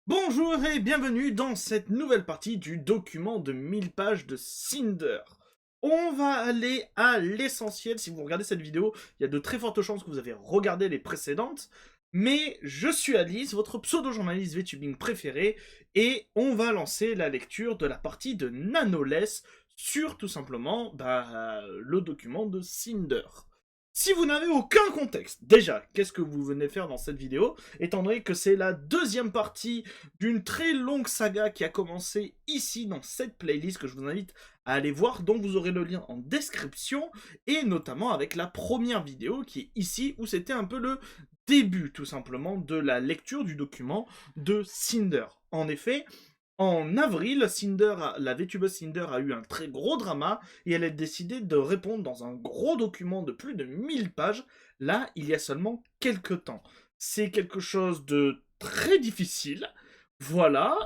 Bonjour et bienvenue dans cette nouvelle partie du document de 1000 pages de Cinder. On va aller à l'essentiel. Si vous regardez cette vidéo, il y a de très fortes chances que vous avez regardé les précédentes. Mais je suis Alice, votre pseudo-journaliste VTubing préféré, et on va lancer la lecture de la partie de Nanoless sur tout simplement le document de Cinder. Si vous n'avez aucun contexte, déjà, qu'est-ce que vous venez faire dans cette vidéo, étant donné que c'est la deuxième partie d'une très longue saga qui a commencé ici dans cette playlist que je vous invite à aller voir, dont vous aurez le lien en description, et notamment avec la première vidéo qui est ici, où c'était un peu le début tout simplement de la lecture du document de Cinder. En effet, en avril, la VTubeuse Cinder a eu un très gros drama et elle a décidé de répondre dans un gros document de plus de 1000 pages, là, il y a seulement quelques temps. C'est quelque chose de très difficile, voilà,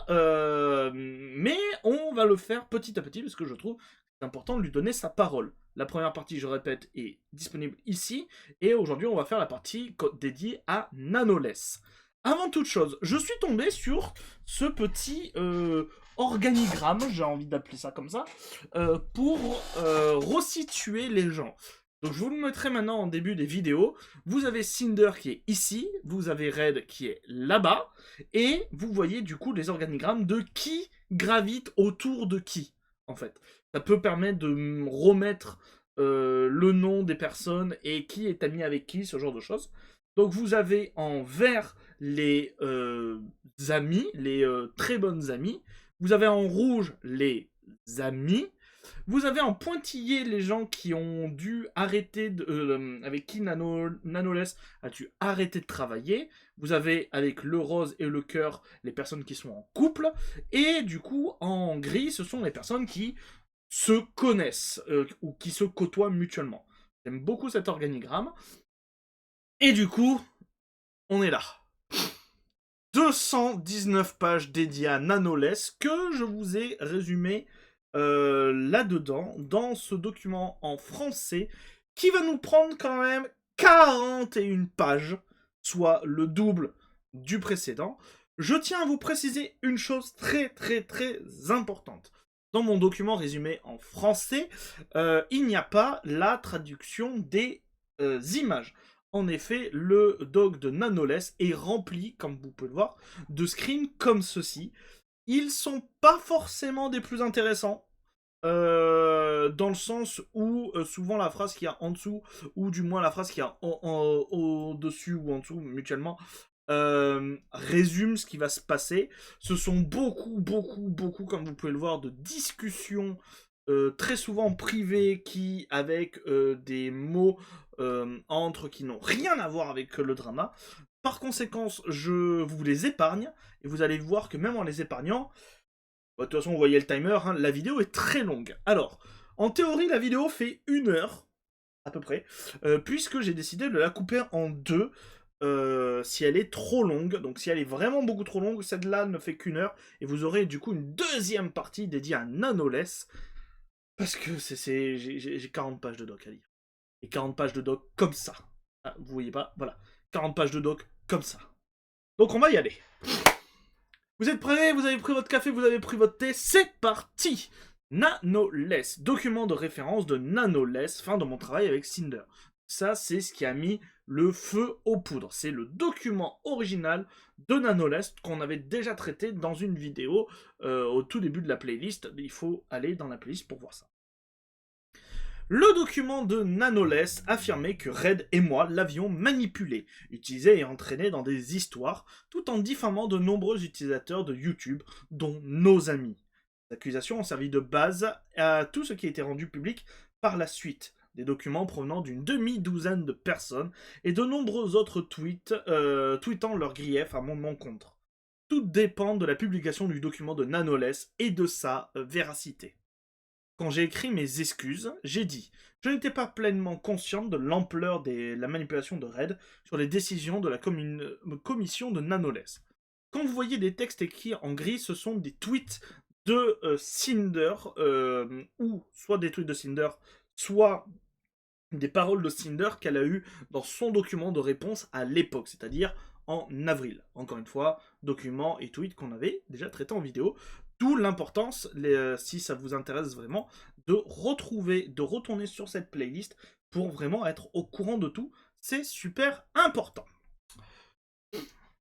mais on va le faire petit à petit parce que je trouve que c'est important de lui donner sa parole. La première partie, je répète, est disponible ici, et aujourd'hui, on va faire la partie dédiée à Nanoless. Avant toute chose, je suis tombé sur ce petit organigramme, j'ai envie d'appeler ça comme ça, pour resituer les gens. Donc je vous le mettrai maintenant en début des vidéos. Vous avez Cinder qui est ici, vous avez Red qui est là-bas, et vous voyez du coup les organigrammes de qui gravite autour de qui, en fait. Ça peut permettre de remettre le nom des personnes et qui est ami avec qui, ce genre de choses. Donc vous avez en vert les amis, les très bonnes amies. Vous avez en rouge les amis. Vous avez en pointillé les gens qui ont dû arrêter, avec qui Nanoless a dû arrêter de travailler. Vous avez avec le rose et le cœur les personnes qui sont en couple. Et du coup, en gris, ce sont les personnes qui se connaissent ou qui se côtoient mutuellement. J'aime beaucoup cet organigramme. Et du coup, on est là. 219 pages dédiées à Nanoless que je vous ai résumé là-dedans, dans ce document en français, qui va nous prendre quand même 41 pages, soit le double du précédent. Je tiens à vous préciser une chose très très très importante. Dans mon document résumé en français, il n'y a pas la traduction des images. En effet, le doc de Nanoless est rempli, comme vous pouvez le voir, de screens comme ceci. Ils sont pas forcément des plus intéressants, dans le sens où souvent la phrase qu'il y a en dessous, ou du moins la phrase qu'il y a au-dessus ou en dessous mutuellement, résume ce qui va se passer. Ce sont beaucoup, comme vous pouvez le voir, de discussions très souvent privées qui, avec des mots entre qui n'ont rien à voir avec le drama. Par conséquent, je vous les épargne, et vous allez voir que même en les épargnant, de toute façon, vous voyez le timer, hein, la vidéo est très longue. Alors, en théorie, la vidéo fait 1 heure, à peu près, puisque j'ai décidé de la couper en deux, si elle est trop longue. Donc si elle est vraiment beaucoup trop longue, celle-là ne fait qu'1 heure, et vous aurez du coup une deuxième partie dédiée à Nanoless, parce que j'ai 40 pages de doc à lire. Et 40 pages de doc comme ça. Ah, vous voyez pas, voilà. 40 pages de doc comme ça. Donc on va y aller. Vous êtes prêts? Vous avez pris votre café, vous avez pris votre thé, c'est parti! Nanoless, document de référence de Nanoless, fin de mon travail avec Cinder. Ça, c'est ce qui a mis le feu aux poudres. C'est le document original de Nanoless qu'on avait déjà traité dans une vidéo au tout début de la playlist. Il faut aller dans la playlist pour voir ça. Le document de Nanoless affirmait que Red et moi l'avions manipulé, utilisé et entraîné dans des histoires, tout en diffamant de nombreux utilisateurs de YouTube, dont nos amis. Les accusations ont servi de base à tout ce qui a été rendu public par la suite. Des documents provenant d'une demi-douzaine de personnes et de nombreux autres tweets tweetant leurs griefs à mon encontre. Tout dépend de la publication du document de Nanoless et de sa véracité. Quand j'ai écrit mes excuses, j'ai dit « Je n'étais pas pleinement consciente de l'ampleur de la manipulation de Red sur les décisions de la commission de Nanoless. » Quand vous voyez des textes écrits en gris, ce sont des tweets de Cinder, ou soit des tweets de Cinder, soit des paroles de Cinder qu'elle a eues dans son document de réponse à l'époque, c'est-à-dire en avril. Encore une fois, documents et tweets qu'on avait déjà traités en vidéo. D'où l'importance, si ça vous intéresse vraiment, de retourner sur cette playlist pour vraiment être au courant de tout. C'est super important.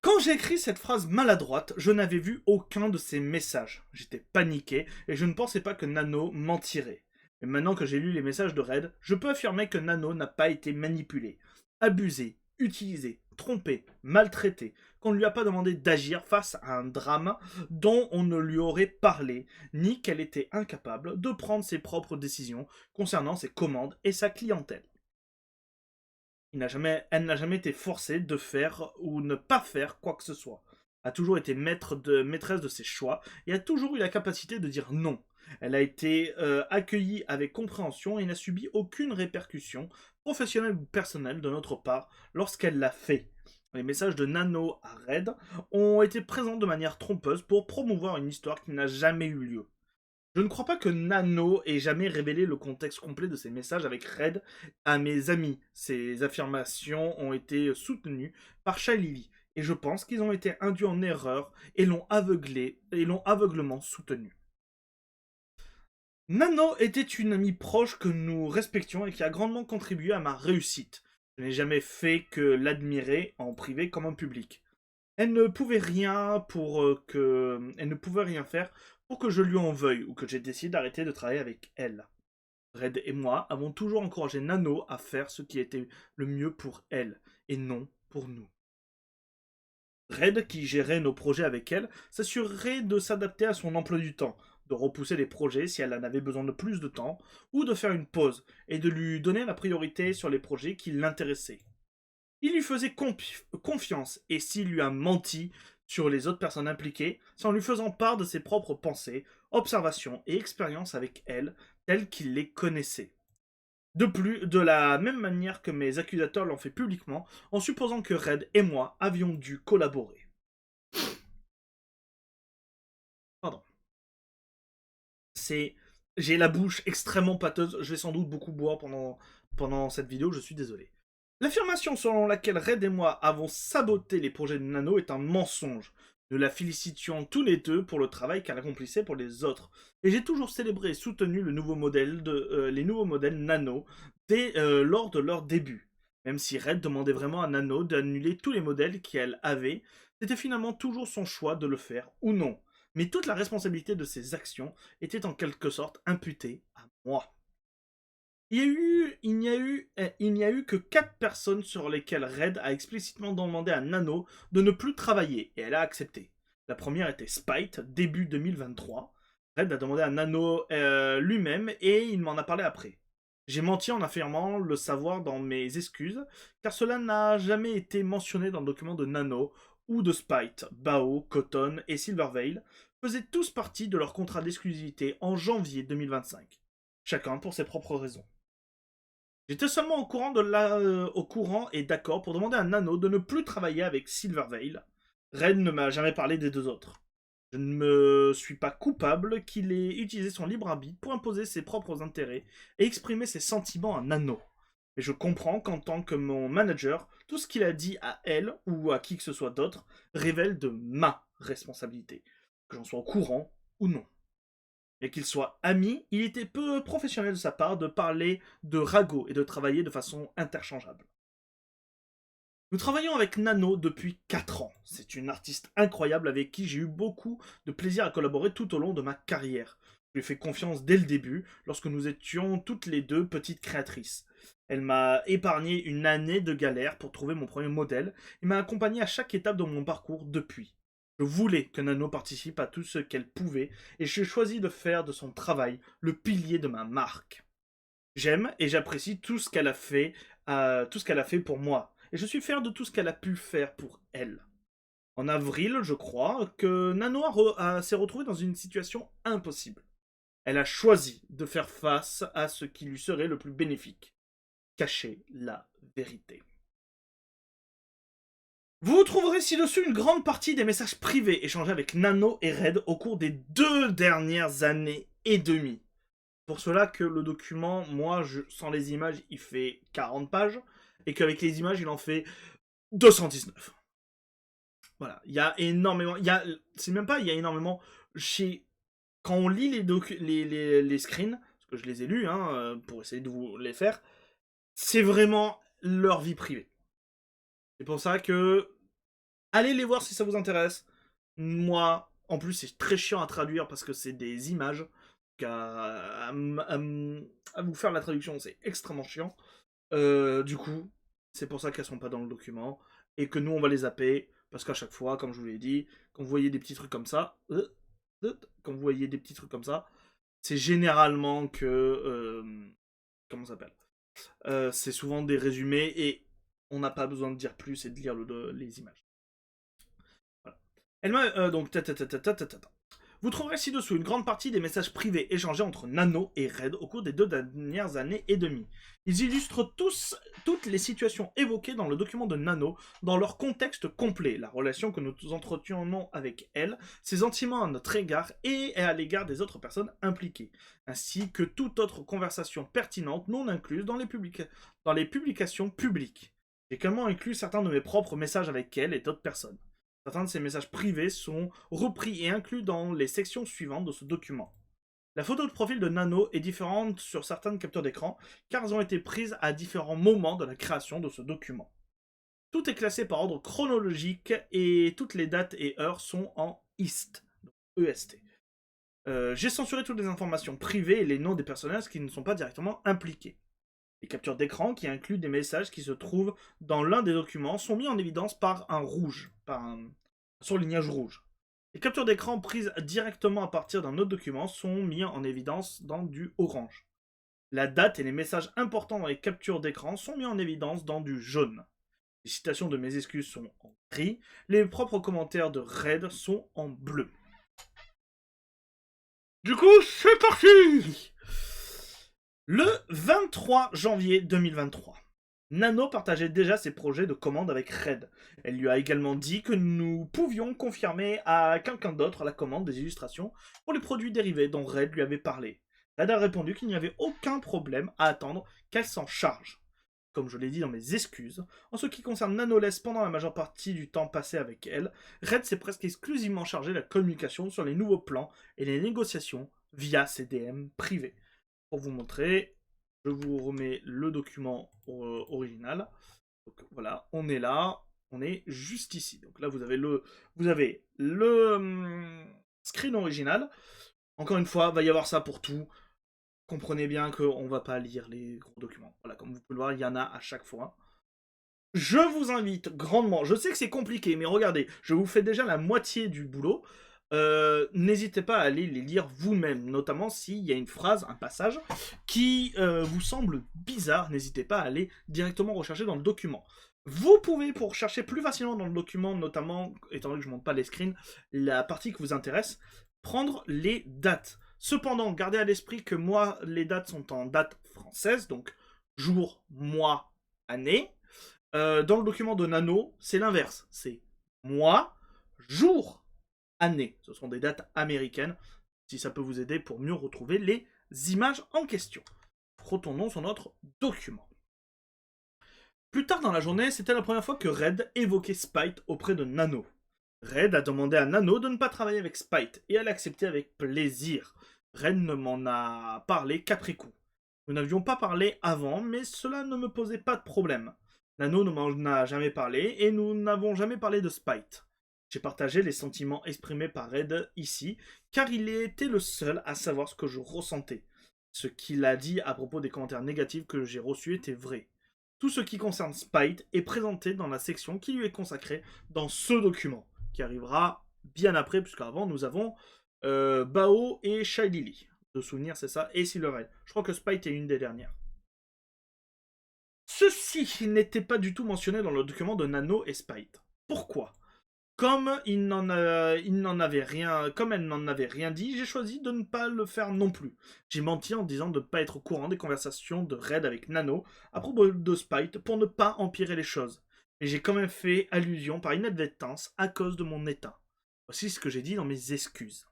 Quand j'ai écrit cette phrase maladroite, je n'avais vu aucun de ces messages. J'étais paniqué et je ne pensais pas que Nano mentirait. Mais maintenant que j'ai lu les messages de Red, je peux affirmer que Nano n'a pas été manipulé, abusé, utilisé, trompé, maltraité, qu'on ne lui a pas demandé d'agir face à un drame dont on ne lui aurait parlé, ni qu'elle était incapable de prendre ses propres décisions concernant ses commandes et sa clientèle. Elle n'a jamais été forcée de faire ou ne pas faire quoi que ce soit. A toujours été maîtresse de ses choix et a toujours eu la capacité de dire non. Elle a été accueillie avec compréhension et n'a subi aucune répercussion, professionnelle ou personnelle, de notre part lorsqu'elle l'a fait. Les messages de Nano à Red ont été présents de manière trompeuse pour promouvoir une histoire qui n'a jamais eu lieu. Je ne crois pas que Nano ait jamais révélé le contexte complet de ses messages avec Red à mes amis. Ces affirmations ont été soutenues par Shalili, et je pense qu'ils ont été induits en erreur et l'ont aveuglement soutenu. Nano était une amie proche que nous respections et qui a grandement contribué à ma réussite. Je n'ai jamais fait que l'admirer en privé comme en public. Elle ne pouvait rien faire pour que je lui en veuille ou que j'ai décidé d'arrêter de travailler avec elle. Red et moi avons toujours encouragé Nano à faire ce qui était le mieux pour elle et non pour nous. Red, qui gérait nos projets avec elle, s'assurerait de s'adapter à son emploi du temps, de repousser les projets si elle en avait besoin de plus de temps, ou de faire une pause, et de lui donner la priorité sur les projets qui l'intéressaient. Il lui faisait confiance, et s'il lui a menti sur les autres personnes impliquées, c'est en lui faisant part de ses propres pensées, observations et expériences avec elles, telles qu'il les connaissait. De la même manière que mes accusateurs l'ont fait publiquement, en supposant que Red et moi avions dû collaborer. Pardon. J'ai la bouche extrêmement pâteuse, je vais sans doute beaucoup boire pendant cette vidéo, je suis désolé. L'affirmation selon laquelle Red et moi avons saboté les projets de Nano est un mensonge. Nous la félicitions tous les deux pour le travail qu'elle accomplissait pour les autres. Et j'ai toujours célébré et soutenu les nouveaux modèles Nano lors de leur début. Même si Red demandait vraiment à Nano d'annuler tous les modèles qu'elle avait, c'était finalement toujours son choix de le faire ou non. Mais toute la responsabilité de ses actions était en quelque sorte imputée à moi. Il n'y a eu que 4 personnes sur lesquelles Red a explicitement demandé à Nano de ne plus travailler, et elle a accepté. La première était Spite, début 2023. Red a demandé à Nano lui-même, et il m'en a parlé après. J'ai menti en affirmant le savoir dans mes excuses, car cela n'a jamais été mentionné dans le document de Nano ou de Spite. Bao, Cotton et Silverveil faisaient tous partie de leur contrat d'exclusivité en janvier 2025. Chacun pour ses propres raisons. J'étais seulement au courant et d'accord pour demander à Nano de ne plus travailler avec Silverveil. Red ne m'a jamais parlé des deux autres. Je ne me suis pas coupable qu'il ait utilisé son libre arbitre pour imposer ses propres intérêts et exprimer ses sentiments à Nano. Mais je comprends qu'en tant que mon manager, tout ce qu'il a dit à elle ou à qui que ce soit d'autre révèle de ma responsabilité, que j'en sois au courant ou non. Et qu'ils soient amis, il était peu professionnel de sa part de parler de ragots et de travailler de façon interchangeable. Nous travaillons avec Nano depuis 4 ans. C'est une artiste incroyable avec qui j'ai eu beaucoup de plaisir à collaborer tout au long de ma carrière. Je lui ai fait confiance dès le début, lorsque nous étions toutes les deux petites créatrices. Elle m'a épargné une année de galère pour trouver mon premier modèle et m'a accompagné à chaque étape de mon parcours depuis. Je voulais que Nano participe à tout ce qu'elle pouvait et j'ai choisi de faire de son travail le pilier de ma marque. J'aime et j'apprécie tout ce qu'elle a fait, pour moi, et je suis fier de tout ce qu'elle a pu faire pour elle. En avril, je crois, que Nano s'est retrouvée dans une situation impossible. Elle a choisi de faire face à ce qui lui serait le plus bénéfique. Cacher la vérité. Vous trouverez ci-dessus une grande partie des messages privés échangés avec Nano et Red au cours des 2 dernières années et demie. Pour cela que le document, sans les images, il fait 40 pages, et qu'avec les images, il en fait 219. Voilà, il y a énormément... C'est même pas, il y a énormément... Quand on lit les screens, parce que je les ai lus, hein, pour essayer de vous les faire, c'est vraiment leur vie privée. C'est pour ça que... Allez les voir si ça vous intéresse. Moi, en plus, c'est très chiant à traduire parce que c'est des images. À vous faire la traduction, c'est extrêmement chiant. Du coup, c'est pour ça qu'elles sont pas dans le document. Et que nous, on va les zapper. Parce qu'à chaque fois, comme je vous l'ai dit, quand vous voyez des petits trucs comme ça, quand vous voyez des petits trucs comme ça, c'est généralement que... comment ça s'appelle c'est souvent des résumés et on n'a pas besoin de dire plus et de lire les images. Voilà. Elle m'a donc vous trouverez ci-dessous une grande partie des messages privés échangés entre Nano et Red au cours des 2 dernières années et demie. Ils illustrent toutes les situations évoquées dans le document de Nano dans leur contexte complet, la relation que nous entretenons avec elle, ses sentiments à notre égard et à l'égard des autres personnes impliquées, ainsi que toute autre conversation pertinente non incluse dans les publications publiques. J'ai également inclus certains de mes propres messages avec elle et d'autres personnes. Certains de ces messages privés sont repris et inclus dans les sections suivantes de ce document. La photo de profil de Nano est différente sur certaines captures d'écran, car elles ont été prises à différents moments de la création de ce document. Tout est classé par ordre chronologique et toutes les dates et heures sont en EST. J'ai censuré toutes les informations privées et les noms des personnages qui ne sont pas directement impliqués. Les captures d'écran, qui incluent des messages qui se trouvent dans l'un des documents, sont mis en évidence par un surlignage rouge. Les captures d'écran prises directement à partir d'un autre document sont mis en évidence dans du orange. La date et les messages importants dans les captures d'écran sont mis en évidence dans du jaune. Les citations de mes excuses sont en gris. Les propres commentaires de Red sont en bleu. Du coup, c'est parti! Le 23 janvier 2023, Nano partageait déjà ses projets de commande avec Red. Elle lui a également dit que nous pouvions confirmer à quelqu'un d'autre la commande des illustrations pour les produits dérivés dont Red lui avait parlé. Red a répondu qu'il n'y avait aucun problème à attendre qu'elle s'en charge. Comme je l'ai dit dans mes excuses, en ce qui concerne Nanoless pendant la majeure partie du temps passé avec elle, Red s'est presque exclusivement chargé de la communication sur les nouveaux plans et les négociations via ses DM privés. Pour vous montrer, je vous remets le document original. Donc voilà, on est là, on est juste ici. Donc là, vous avez le screen original. Encore une fois, il va y avoir ça pour tout. Comprenez bien qu'on ne va pas lire les gros documents. Voilà, comme vous pouvez le voir, il y en a à chaque fois. Je vous invite grandement, je sais que c'est compliqué, mais regardez, je vous fais déjà la moitié du boulot. N'hésitez pas à aller les lire vous-même, notamment s'il y a une phrase, un passage qui vous semble bizarre, n'hésitez pas à aller directement rechercher dans le document. Vous pouvez, pour chercher plus facilement dans le document, notamment, étant donné que je ne montre pas les screens, la partie qui vous intéresse, prendre les dates. Cependant, gardez à l'esprit que moi, les dates sont en date française, donc jour, mois, année. Dans le document de Nano, c'est l'inverse, c'est mois, jour, année. Ce sont des dates américaines, si ça peut vous aider pour mieux retrouver les images en question. Retournons sur notre document. Plus tard dans la journée, c'était la première fois que Red évoquait Spite auprès de Nano. Red a demandé à Nano de ne pas travailler avec Spite, et elle a accepté avec plaisir. Red ne m'en a parlé qu'après coup. Nous n'avions pas parlé avant, mais cela ne me posait pas de problème. Nano ne m'en a jamais parlé, et nous n'avons jamais parlé de Spite. J'ai partagé les sentiments exprimés par Red ici, car il était le seul à savoir ce que je ressentais. Ce qu'il a dit à propos des commentaires négatifs que j'ai reçus était vrai. Tout ce qui concerne Spite est présenté dans la section qui lui est consacrée dans ce document, qui arrivera bien après, puisqu'avant nous avons Bao et Shy Lily. De souvenir, c'est ça, et Silverhead. Je crois que Spite est une des dernières. Ceci n'était pas du tout mentionné dans le document de Nano et Spite. Pourquoi ? Comme elle n'en avait rien dit, j'ai choisi de ne pas le faire non plus. J'ai menti en disant de ne pas être au courant des conversations de Red avec Nano à propos de Spite pour ne pas empirer les choses. Mais j'ai quand même fait allusion par inadvertance à cause de mon état. Voici ce que j'ai dit dans mes excuses.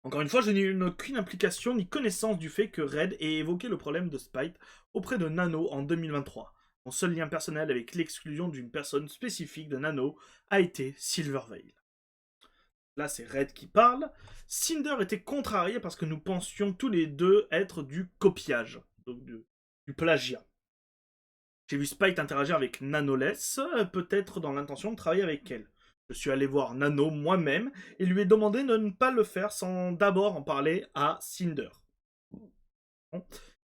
Encore une fois, je n'ai eu aucune implication ni connaissance du fait que Red ait évoqué le problème de Spite auprès de Nano en 2023. Mon seul lien personnel avec l'exclusion d'une personne spécifique de Nano a été Silverveil. Là, c'est Red qui parle. Cinder était contrarié parce que nous pensions tous les deux être du copiage, donc du plagiat. J'ai vu Spite interagir avec Nanoless, peut-être dans l'intention de travailler avec elle. Je suis allé voir Nano moi-même et lui ai demandé de ne pas le faire sans d'abord en parler à Cinder.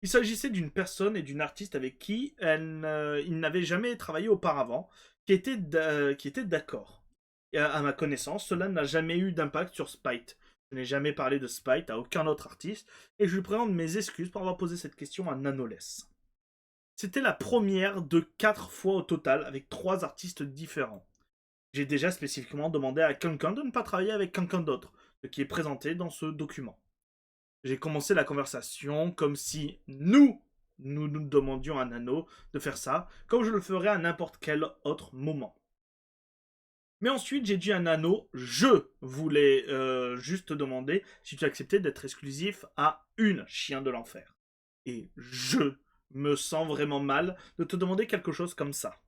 Il s'agissait d'une personne et d'une artiste avec qui il n'avait jamais travaillé auparavant, qui était d'accord. À ma connaissance, cela n'a jamais eu d'impact sur Spite. Je n'ai jamais parlé de Spite à aucun autre artiste, et je lui présente mes excuses pour avoir posé cette question à Nanoless. C'était la première de 4 fois au total, avec 3 artistes différents. J'ai déjà spécifiquement demandé à quelqu'un de ne pas travailler avec quelqu'un d'autre, ce qui est présenté dans ce document. J'ai commencé la conversation comme si nous demandions à Nano de faire ça, comme je le ferais à n'importe quel autre moment. Mais ensuite, j'ai dit à Nano, je voulais juste demander si tu acceptais d'être exclusif à une chien de l'enfer. Et je me sens vraiment mal de te demander quelque chose comme ça.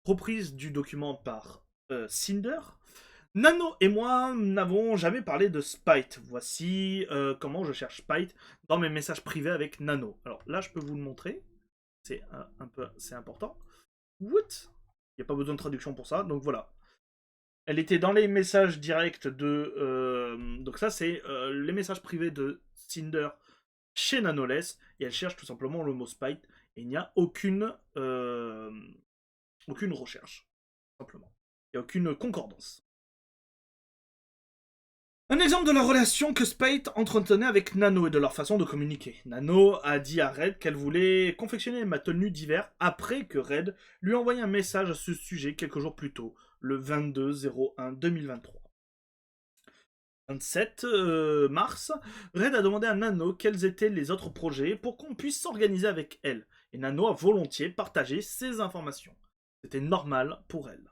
Reprise du document par Cinder. Nano et moi n'avons jamais parlé de Spite. Voici comment je cherche Spite dans mes messages privés avec Nano. Alors là, je peux vous le montrer. C'est c'est important. What? Il n'y a pas besoin de traduction pour ça, donc voilà. Elle était dans les messages directs de... donc ça, c'est les messages privés de Cinder chez Nanoless, et elle cherche tout simplement le mot Spite, et il n'y a aucune recherche, simplement. Il n'y a aucune concordance. Un exemple de la relation que Spite entretenait avec Nano et de leur façon de communiquer. Nano a dit à Red qu'elle voulait confectionner ma tenue d'hiver après que Red lui a envoyé un message à ce sujet quelques jours plus tôt, le 22/01/2023. 27 mars, Red a demandé à Nano quels étaient les autres projets pour qu'on puisse s'organiser avec elle, et Nano a volontiers partagé ces informations. C'était normal pour elle.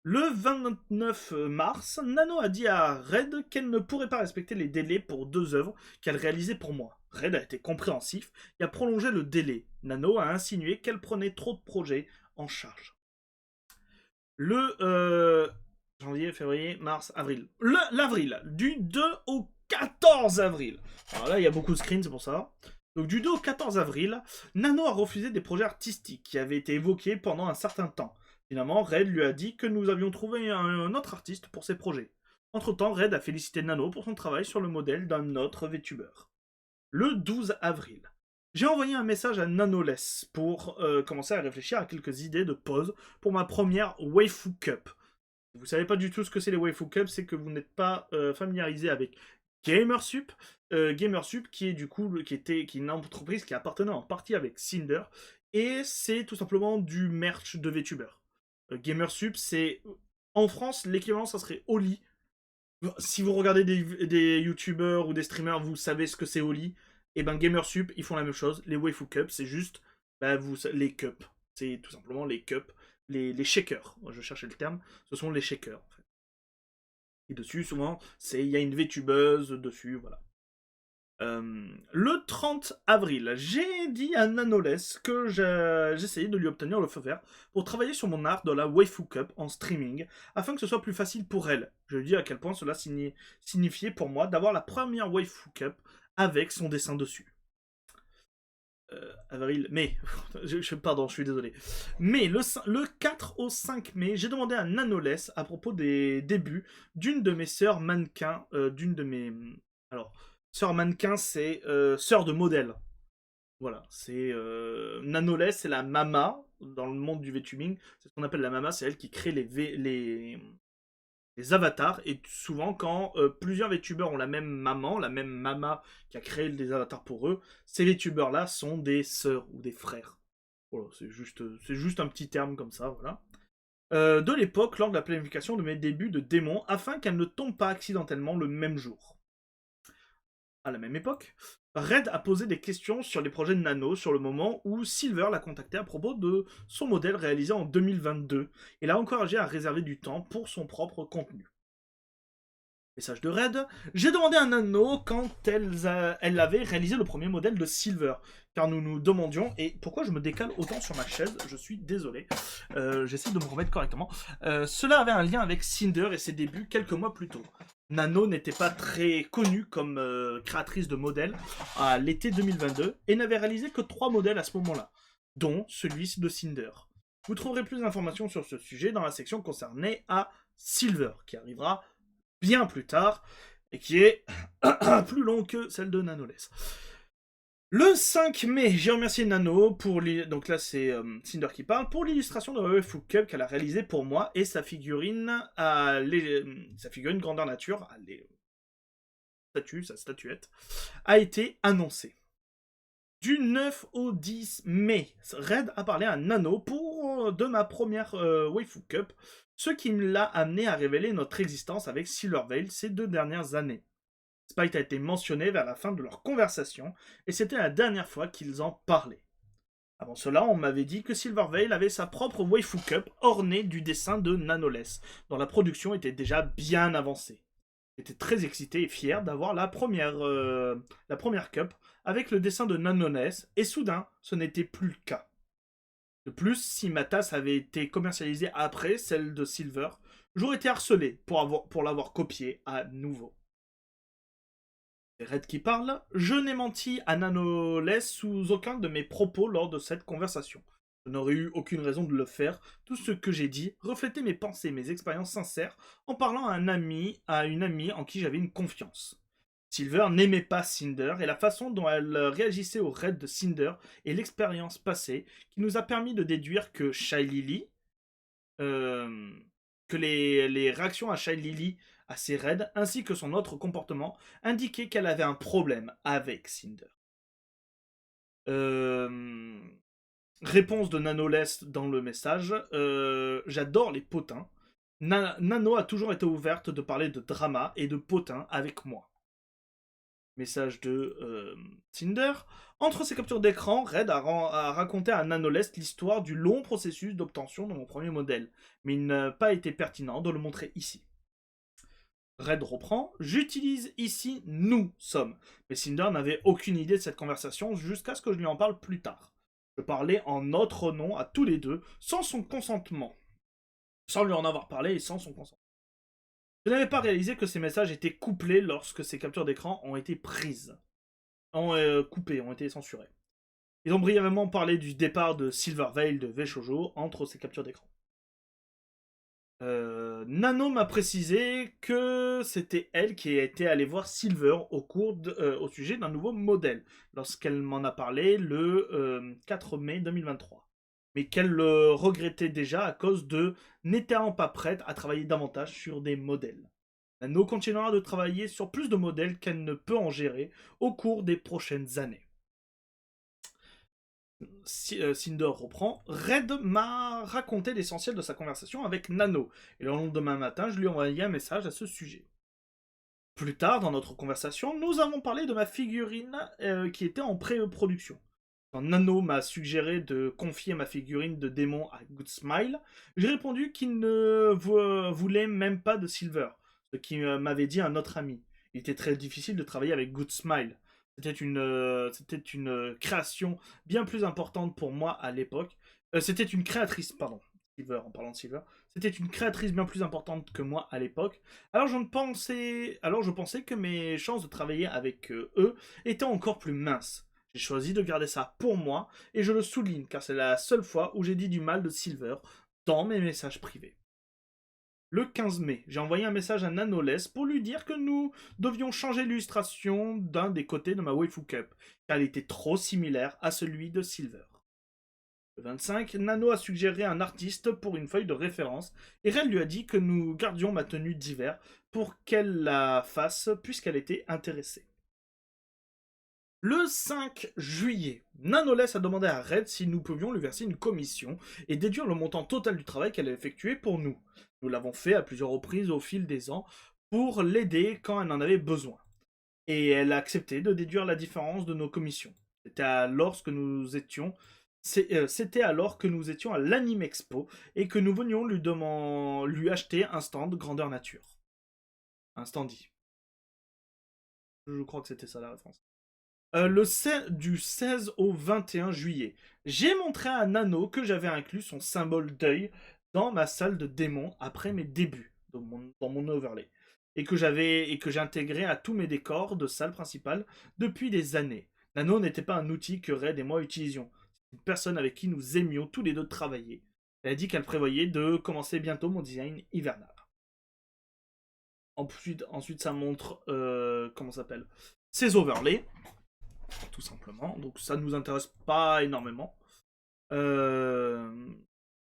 Le 29 mars, Nano a dit à Red qu'elle ne pourrait pas respecter les délais pour 2 œuvres qu'elle réalisait pour moi. Red a été compréhensif et a prolongé le délai. Nano a insinué qu'elle prenait trop de projets en charge. Le janvier, février, mars, avril. L'avril, du 2 au 14 avril. Alors là, il y a beaucoup de screens, c'est pour ça. Donc du 2 au 14 avril, Nano a refusé des projets artistiques qui avaient été évoqués pendant un certain temps. Finalement, Red lui a dit que nous avions trouvé un autre artiste pour ses projets. Entre-temps, Red a félicité Nano pour son travail sur le modèle d'un autre VTuber. Le 12 avril, j'ai envoyé un message à Nanoless pour commencer à réfléchir à quelques idées de pause pour ma première Waifu Cup. Si vous savez pas du tout ce que c'est les Waifu Cup, c'est que vous n'êtes pas familiarisé avec Gamersup. Gamersup qui est du coup qui est une entreprise qui appartenait en partie avec Cinder, et c'est tout simplement du merch de VTuber. Gamersup, c'est en France l'équivalent, ça serait Oli. Si vous regardez des youtubeurs ou des streamers, vous savez ce que c'est Oli. Et ben Gamersup, ils font la même chose. Les Waifu Cups, c'est juste les cups. C'est tout simplement les cups, les shakers. Moi, je cherchais le terme. Ce sont les shakers. En fait. Et dessus, souvent, il y a une VTubeuse dessus, voilà. Le 30 avril, j'ai dit à Nanoless que j'essayais de lui obtenir le feu vert pour travailler sur mon art de la Waifu Cup en streaming, afin que ce soit plus facile pour elle. Je lui ai dit à quel point cela signifiait pour moi d'avoir la première Waifu Cup avec son dessin dessus. Mai, pardon, je suis désolé. Mais le 4 au 5 mai, j'ai demandé à Nanoless à propos des débuts d'une de mes sœurs mannequins, Alors, sœur mannequin, c'est sœur de modèle. Voilà, c'est Nanoless, c'est la mama dans le monde du VTubing. C'est ce qu'on appelle la mama, c'est elle qui crée les avatars. Et souvent, quand plusieurs VTubers ont la même mama qui a créé des avatars pour eux, ces VTubers-là sont des sœurs ou des frères. Voilà, c'est juste un petit terme comme ça, voilà. De l'époque, lors de la planification de mes débuts de démons, afin qu'elles ne tombent pas accidentellement le même jour. À la même époque, Red a posé des questions sur les projets de Nano sur le moment où Silver l'a contacté à propos de son modèle réalisé en 2022 et l'a encouragé à réserver du temps pour son propre contenu. Message de Red. J'ai demandé un anneau quand elle avait réalisé le premier modèle de Silver. Car nous nous demandions, et pourquoi je me décale autant sur ma chaise, je suis désolé. J'essaie de me remettre correctement. Cela avait un lien avec Cinder et ses débuts quelques mois plus tôt. Nano n'était pas très connue comme créatrice de modèles à l'été 2022 et n'avait réalisé que 3 modèles à ce moment-là, dont celui de Cinder. Vous trouverez plus d'informations sur ce sujet dans la section concernée à Silver, qui arrivera bien plus tard, et qui est plus long que celle de Nanoless. Le 5 mai, j'ai remercié Nano pour donc là c'est Cinder qui parle, pour l'illustration de la Waifu Cup qu'elle a réalisée pour moi et sa figurine sa figurine grandeur nature, sa statuette, a été annoncée. Du 9 au 10 mai, Red a parlé à Nano de ma première Waifu Cup, ce qui me l'a amené à révéler notre existence avec Silverveil ces 2 dernières années. Spite a été mentionné vers la fin de leur conversation, et c'était la dernière fois qu'ils en parlaient. Avant cela, on m'avait dit que Silverveil avait sa propre Waifu Cup ornée du dessin de Nanoless, dont la production était déjà bien avancée. J'étais très excité et fier d'avoir la première Cup avec le dessin de Nanoless, et soudain, ce n'était plus le cas. De plus, si ma tasse avait été commercialisée après celle de Silver, j'aurais été harcelé pour l'avoir copiée à nouveau. C'est Red qui parle. Je n'ai menti à Nanoless sous aucun de mes propos lors de cette conversation. Je n'aurais eu aucune raison de le faire. Tout ce que j'ai dit reflétait mes pensées, mes expériences sincères, en parlant à une amie en qui j'avais une confiance. Silver n'aimait pas Cinder, et la façon dont elle réagissait au raid de Cinder et l'expérience passée qui nous a permis de déduire que que les réactions à Shy Lily à ses raids, ainsi que son autre comportement, indiquaient qu'elle avait un problème avec Cinder. Réponse de Nanoless dans le message. J'adore les potins. Nano a toujours été ouverte de parler de drama et de potins avec moi. Message de Cinder. Entre ses captures d'écran, Red a raconté à Nanoless l'histoire du long processus d'obtention de mon premier modèle, mais il n'a pas été pertinent de le montrer ici. Red reprend. J'utilise ici nous sommes. Mais Cinder n'avait aucune idée de cette conversation jusqu'à ce que je lui en parle plus tard. Je parlais en notre nom à tous les deux, sans son consentement. Sans lui en avoir parlé et sans son consentement. Je n'avais pas réalisé que ces messages étaient couplés lorsque ces captures d'écran ont été prises. Coupées, ont été censurées. Ils ont brièvement parlé du départ de Silverveil de Veshojo entre ces captures d'écran. Nano m'a précisé que c'était elle qui était allée voir Silver au sujet d'un nouveau modèle, lorsqu'elle m'en a parlé le 4 mai 2023. Mais qu'elle le regrettait déjà à cause de n'étant pas prête à travailler davantage sur des modèles. Nano continuera de travailler sur plus de modèles qu'elle ne peut en gérer au cours des prochaines années. Cinder reprend. Red m'a raconté l'essentiel de sa conversation avec Nano, et le lendemain matin, je lui ai envoyé un message à ce sujet. Plus tard, dans notre conversation, nous avons parlé de ma figurine qui était en pré-production. Quand Nano m'a suggéré de confier ma figurine de démon à Good Smile, j'ai répondu qu'il ne voulait même pas de Silver, ce qui m'avait dit un autre ami. Il était très difficile de travailler avec Good Smile. C'était une création bien plus importante pour moi à l'époque. C'était une créatrice, pardon, Silver, en parlant de Silver. C'était une créatrice bien plus importante que moi à l'époque. Alors je pensais que mes chances de travailler avec eux étaient encore plus minces. J'ai choisi de garder ça pour moi, et je le souligne, car c'est la seule fois où j'ai dit du mal de Silver dans mes messages privés. Le 15 mai, j'ai envoyé un message à Nanoless pour lui dire que nous devions changer l'illustration d'un des côtés de ma Waifu Cup, car elle était trop similaire à celui de Silver. Le 25, Nano a suggéré un artiste pour une feuille de référence, et Ren lui a dit que nous gardions ma tenue d'hiver pour qu'elle la fasse puisqu'elle était intéressée. Le 5 juillet, Nanoless a demandé à Red si nous pouvions lui verser une commission et déduire le montant total du travail qu'elle a effectué pour nous. Nous l'avons fait à plusieurs reprises au fil des ans pour l'aider quand elle en avait besoin. Et elle a accepté de déduire la différence de nos commissions. C'était alors que nous étions à l'Anime Expo et que nous venions lui acheter un stand grandeur nature. Un standy. Je crois que c'était ça la référence. Du 16 au 21 juillet, j'ai montré à Nano que j'avais inclus son symbole d'œil dans ma salle de démon après mes débuts dans mon overlay. Et que j'ai intégré à tous mes décors de salle principale depuis des années. Nano n'était pas un outil que Red et moi utilisions. C'est une personne avec qui nous aimions tous les deux travailler. Elle a dit qu'elle prévoyait de commencer bientôt mon design hivernal. Ensuite ça montre, comment ça s'appelle, ses overlays, tout simplement. Donc ça ne nous intéresse pas énormément.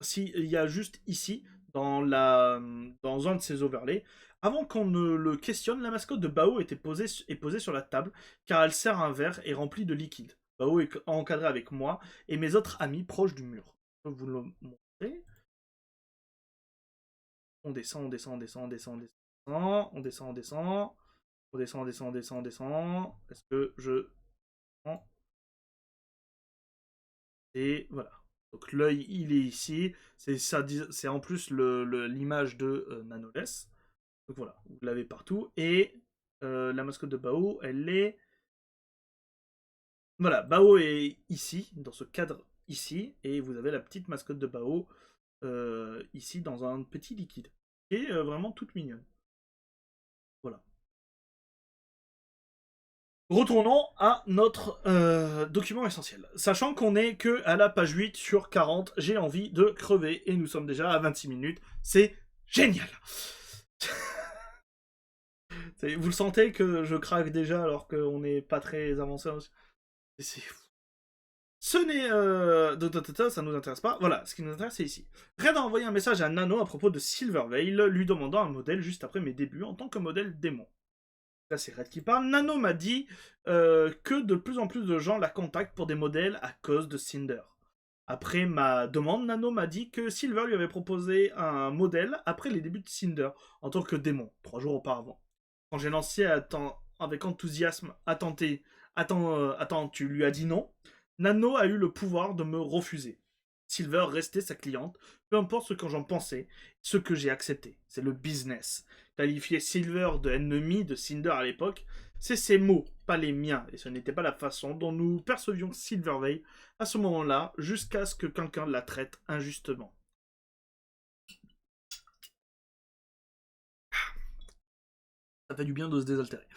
Si, il y a juste ici, dans un de ces overlays, avant qu'on ne le questionne, la mascotte de Bao est posée sur la table, car elle sert un verre et rempli de liquide. Bao est encadré avec moi et mes autres amis proches du mur. Je peux vous le montrer. On descend, on descend, on descend, on descend, on descend, on descend, on descend, on descend, on descend, on descend, on descend. Est-ce que je... Et voilà. Donc l'œil, il est ici. C'est en plus l'image de Nanoless. Donc voilà, vous l'avez partout. Et la mascotte de Bao, elle est... Voilà, Bao est ici, dans ce cadre ici. Et vous avez la petite mascotte de Bao ici, dans un petit liquide. Qui est vraiment toute mignonne. Voilà. Retournons à notre document essentiel. Sachant qu'on est que à la page 8 sur 40, j'ai envie de crever et nous sommes déjà à 26 minutes. C'est génial. Vous le sentez que je craque déjà alors qu'on n'est pas très avancé. C'est fou. Ce n'est... ça nous intéresse pas. Voilà, ce qui nous intéresse, c'est ici. Red a envoyé un message à Nano à propos de Silverveil, lui demandant un modèle juste après mes débuts en tant que modèle démon. Là, c'est Red qui parle. Nano m'a dit que de plus en plus de gens la contactent pour des modèles à cause de Cinder. Après ma demande, Nano m'a dit que Silver lui avait proposé un modèle après les débuts de Cinder en tant que démon, 3 jours auparavant. Quand j'ai lancé avec enthousiasme attends, tu lui as dit non. Nano a eu le pouvoir de me refuser. Silver restait sa cliente, peu importe ce que j'en pensais, ce que j'ai accepté. C'est le business. Qualifier Silver de ennemi de Cinder à l'époque, c'est ses mots, pas les miens, et ce n'était pas la façon dont nous percevions Silverveil à ce moment-là, jusqu'à ce que quelqu'un la traite injustement. Ça fait du bien de se désaltérer.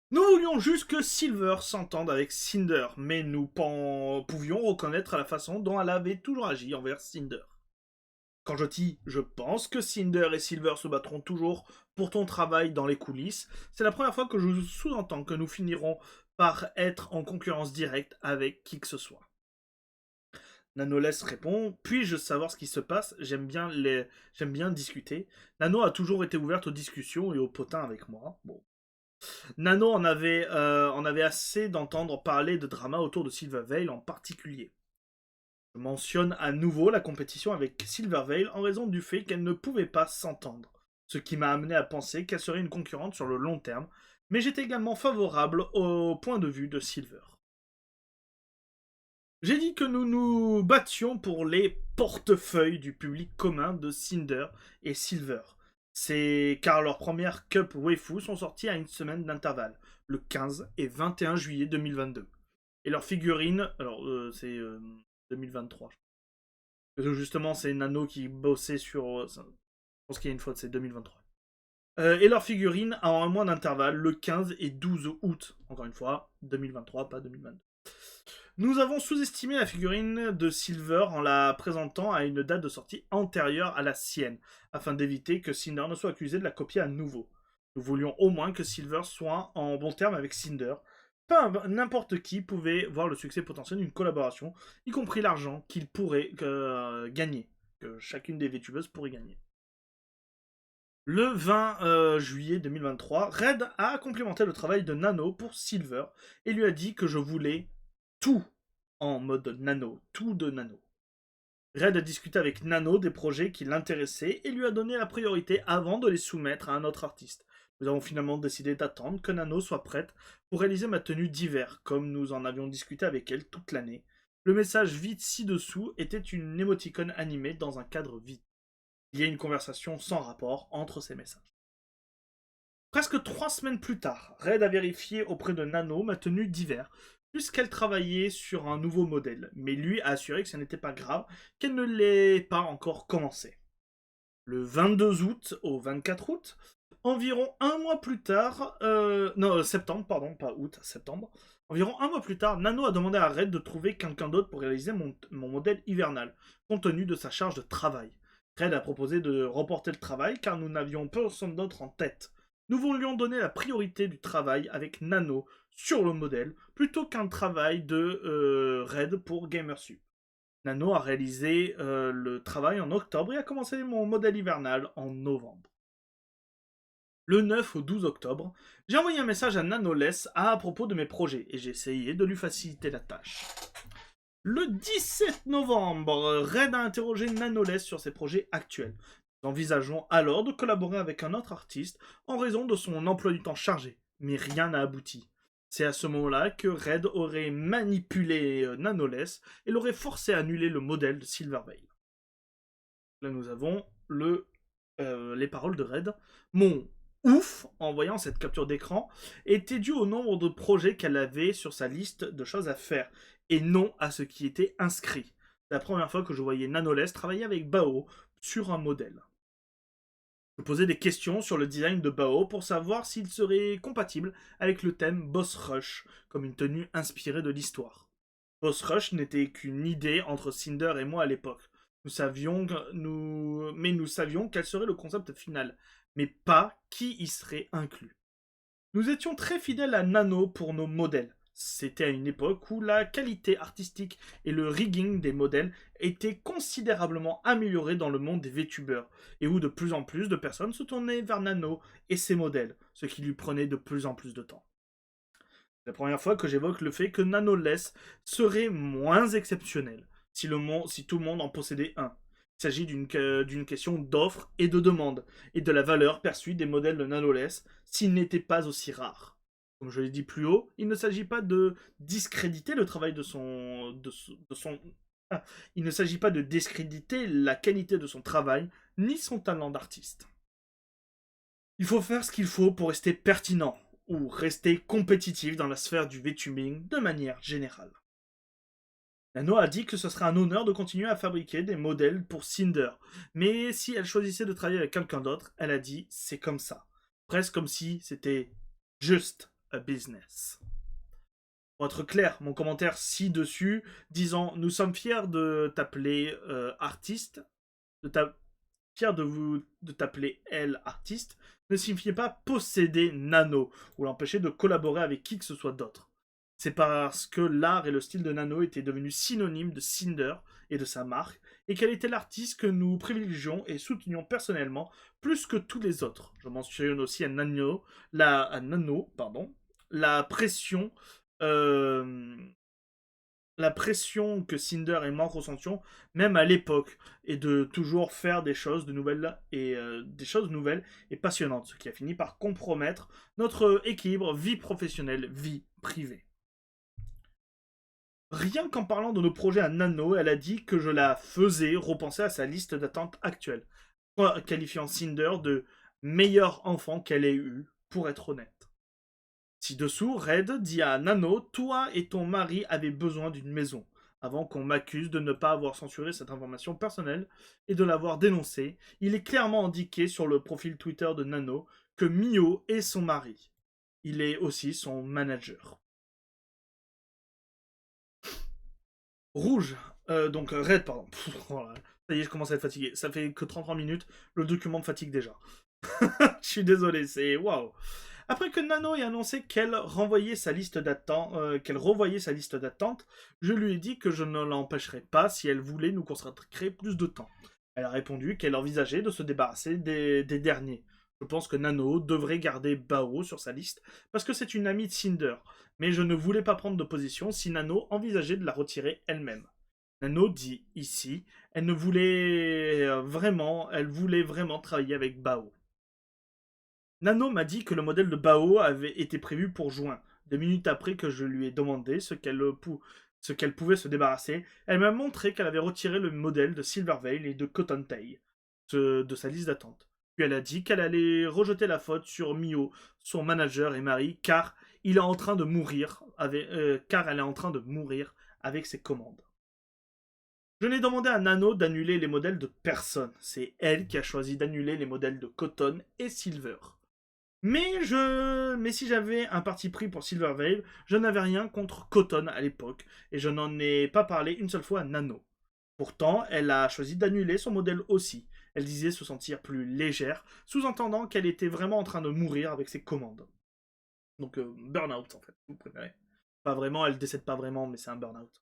Nous voulions juste que Silver s'entende avec Cinder, mais nous pouvions reconnaître la façon dont elle avait toujours agi envers Cinder. Quand je dis je pense que Cinder et Silver se battront toujours pour ton travail dans les coulisses, c'est la première fois que je sous-entends que nous finirons par être en concurrence directe avec qui que ce soit. Nanoless répond, puis-je savoir ce qui se passe? J'aime bien discuter. Nano a toujours été ouverte aux discussions et aux potins avec moi. Bon. Nano en avait assez d'entendre parler de drama autour de Silverveil en particulier. Je mentionne à nouveau la compétition avec Silverveil en raison du fait qu'elle ne pouvait pas s'entendre, ce qui m'a amené à penser qu'elle serait une concurrente sur le long terme, mais j'étais également favorable au point de vue de Silver. J'ai dit que nous nous battions pour les portefeuilles du public commun de Cinder et Silver. C'est car leurs premières Cup Waifu sont sorties à une semaine d'intervalle, le 15 et 21 juillet 2022. Et leurs figurines, alors c'est 2023. Parce que justement, c'est Nano qui bossait sur... je pense qu'il y a une faute, c'est 2023. Et leurs figurines en un mois d'intervalle, le 15 et 12 août. Encore une fois, 2023, pas 2022. Nous avons sous-estimé la figurine de Silver en la présentant à une date de sortie antérieure à la sienne, afin d'éviter que Cinder ne soit accusé de la copier à nouveau. Nous voulions au moins que Silver soit en bon terme avec Cinder. N'importe qui pouvait voir le succès potentiel d'une collaboration, y compris l'argent qu'il pourrait gagner, que chacune des VTubeuses pourrait gagner. Le 20 juillet 2023, Red a complimenté le travail de Nano pour Silver et lui a dit que je voulais tout en mode Nano, tout de Nano. Red a discuté avec Nano des projets qui l'intéressaient et lui a donné la priorité avant de les soumettre à un autre artiste. Nous avons finalement décidé d'attendre que Nano soit prête pour réaliser ma tenue d'hiver, comme nous en avions discuté avec elle toute l'année. Le message vide ci-dessous était une émoticône animée dans un cadre vide. Il y a une conversation sans rapport entre ces messages. Presque 3 semaines plus tard, Red a vérifié auprès de Nano ma tenue d'hiver, puisqu'elle travaillait sur un nouveau modèle, mais lui a assuré que ce n'était pas grave, qu'elle ne l'ait pas encore commencé. Le 22 août au 24 août, environ un mois plus tard, non, septembre, pardon, pas août, septembre, environ un mois plus tard, Nano a demandé à Red de trouver quelqu'un d'autre pour réaliser mon modèle hivernal, compte tenu de sa charge de travail. Red a proposé de reporter le travail car nous n'avions personne d'autre en tête. Nous voulions donner la priorité du travail avec Nano sur le modèle plutôt qu'un travail de Red pour Gamersup. Nano a réalisé le travail en octobre et a commencé mon modèle hivernal en novembre. Le 9 au 12 octobre, j'ai envoyé un message à Nanoless à propos de mes projets et j'ai essayé de lui faciliter la tâche. Le 17 novembre, Red a interrogé Nanoless sur ses projets actuels. Nous envisageons alors de collaborer avec un autre artiste en raison de son emploi du temps chargé, mais rien n'a abouti. C'est à ce moment-là que Red aurait manipulé Nanoless et l'aurait forcé à annuler le modèle de Silverveil. Là, nous avons les paroles de Red. Mon ouf, en voyant cette capture d'écran, était dû au nombre de projets qu'elle avait sur sa liste de choses à faire, et non à ce qui était inscrit. C'est la première fois que je voyais Nanoless travailler avec Bao sur un modèle. Je posais des questions sur le design de Bao pour savoir s'il serait compatible avec le thème Boss Rush, comme une tenue inspirée de l'histoire. Boss Rush n'était qu'une idée entre Cinder et moi à l'époque. Nous savions quel serait le concept final, mais pas qui y serait inclus. Nous étions très fidèles à Nano pour nos modèles. C'était à une époque où la qualité artistique et le rigging des modèles étaient considérablement améliorés dans le monde des VTubers, et où de plus en plus de personnes se tournaient vers Nano et ses modèles, ce qui lui prenait de plus en plus de temps. C'est la première fois que j'évoque le fait que Nanoless serait moins exceptionnel si tout le monde en possédait un. Il s'agit d'une question d'offre et de demande, et de la valeur perçue des modèles de Nanoless s'ils n'étaient pas aussi rares. Comme je l'ai dit plus haut, il ne s'agit pas de discréditer le travail il ne s'agit pas de discréditer la qualité de son travail, ni son talent d'artiste. Il faut faire ce qu'il faut pour rester pertinent, ou rester compétitif dans la sphère du VTubing de manière générale. Nano a dit que ce serait un honneur de continuer à fabriquer des modèles pour Cinder, mais si elle choisissait de travailler avec quelqu'un d'autre, elle a dit c'est comme ça. Presque comme si c'était juste a business. Pour être clair, mon commentaire ci-dessus disant nous sommes fiers de t'appeler artiste, fiers de t'appeler elle artiste, ne signifiait pas posséder Nano ou l'empêcher de collaborer avec qui que ce soit d'autre. C'est parce que l'art et le style de Nano étaient devenus synonymes de Cinder et de sa marque, et qu'elle était l'artiste que nous privilégions et soutenions personnellement plus que tous les autres. Je mentionne aussi à Nano, la pression que Cinder et moi ressentions, même à l'époque, et de toujours faire des choses nouvelles et passionnantes, ce qui a fini par compromettre notre équilibre vie professionnelle, vie privée. Rien qu'en parlant de nos projets à Nano, elle a dit que je la faisais repenser à sa liste d'attente actuelle, qualifiant Cinder de meilleur enfant qu'elle ait eu, pour être honnête. Ci-dessous, Red dit à Nano, toi et ton mari avez besoin d'une maison, avant qu'on m'accuse de ne pas avoir censuré cette information personnelle et de l'avoir dénoncée. Il est clairement indiqué sur le profil Twitter de Nano que Mio est son mari. Il est aussi son manager. Rouge, donc Red, pardon. Voilà. Ça y est, je commence à être fatigué. Ça fait que 33 minutes, le document me fatigue déjà. Je suis désolé, c'est waouh. Après que Nano ait annoncé qu'elle revoyait sa liste d'attente, je lui ai dit que je ne l'empêcherais pas si elle voulait nous consacrer plus de temps. Elle a répondu qu'elle envisageait de se débarrasser des derniers. Je pense que Nano devrait garder Bao sur sa liste parce que c'est une amie de Cinder, mais je ne voulais pas prendre de position si Nano envisageait de la retirer elle-même. Nano dit ici, elle voulait vraiment travailler avec Bao. Nano m'a dit que le modèle de Bao avait été prévu pour juin. 2 minutes après que je lui ai demandé ce qu'elle pouvait se débarrasser, elle m'a montré qu'elle avait retiré le modèle de Silverveil et de Cottontail de sa liste d'attente. Puis elle a dit qu'elle allait rejeter la faute sur Mio, son manager et mari, car il est en train de mourir car elle est en train de mourir avec ses commandes. Je n'ai demandé à Nano d'annuler les modèles de personne. C'est elle qui a choisi d'annuler les modèles de Cotton et Silver. Mais si j'avais un parti pris pour Silvervale, je n'avais rien contre Cotton à l'époque, et je n'en ai pas parlé une seule fois à Nano. Pourtant, elle a choisi d'annuler son modèle aussi. Elle disait se sentir plus légère, sous-entendant qu'elle était vraiment en train de mourir avec ses commandes. Donc, burn-out en fait, vous préférez. Pas vraiment, elle décède pas vraiment, mais c'est un burn-out.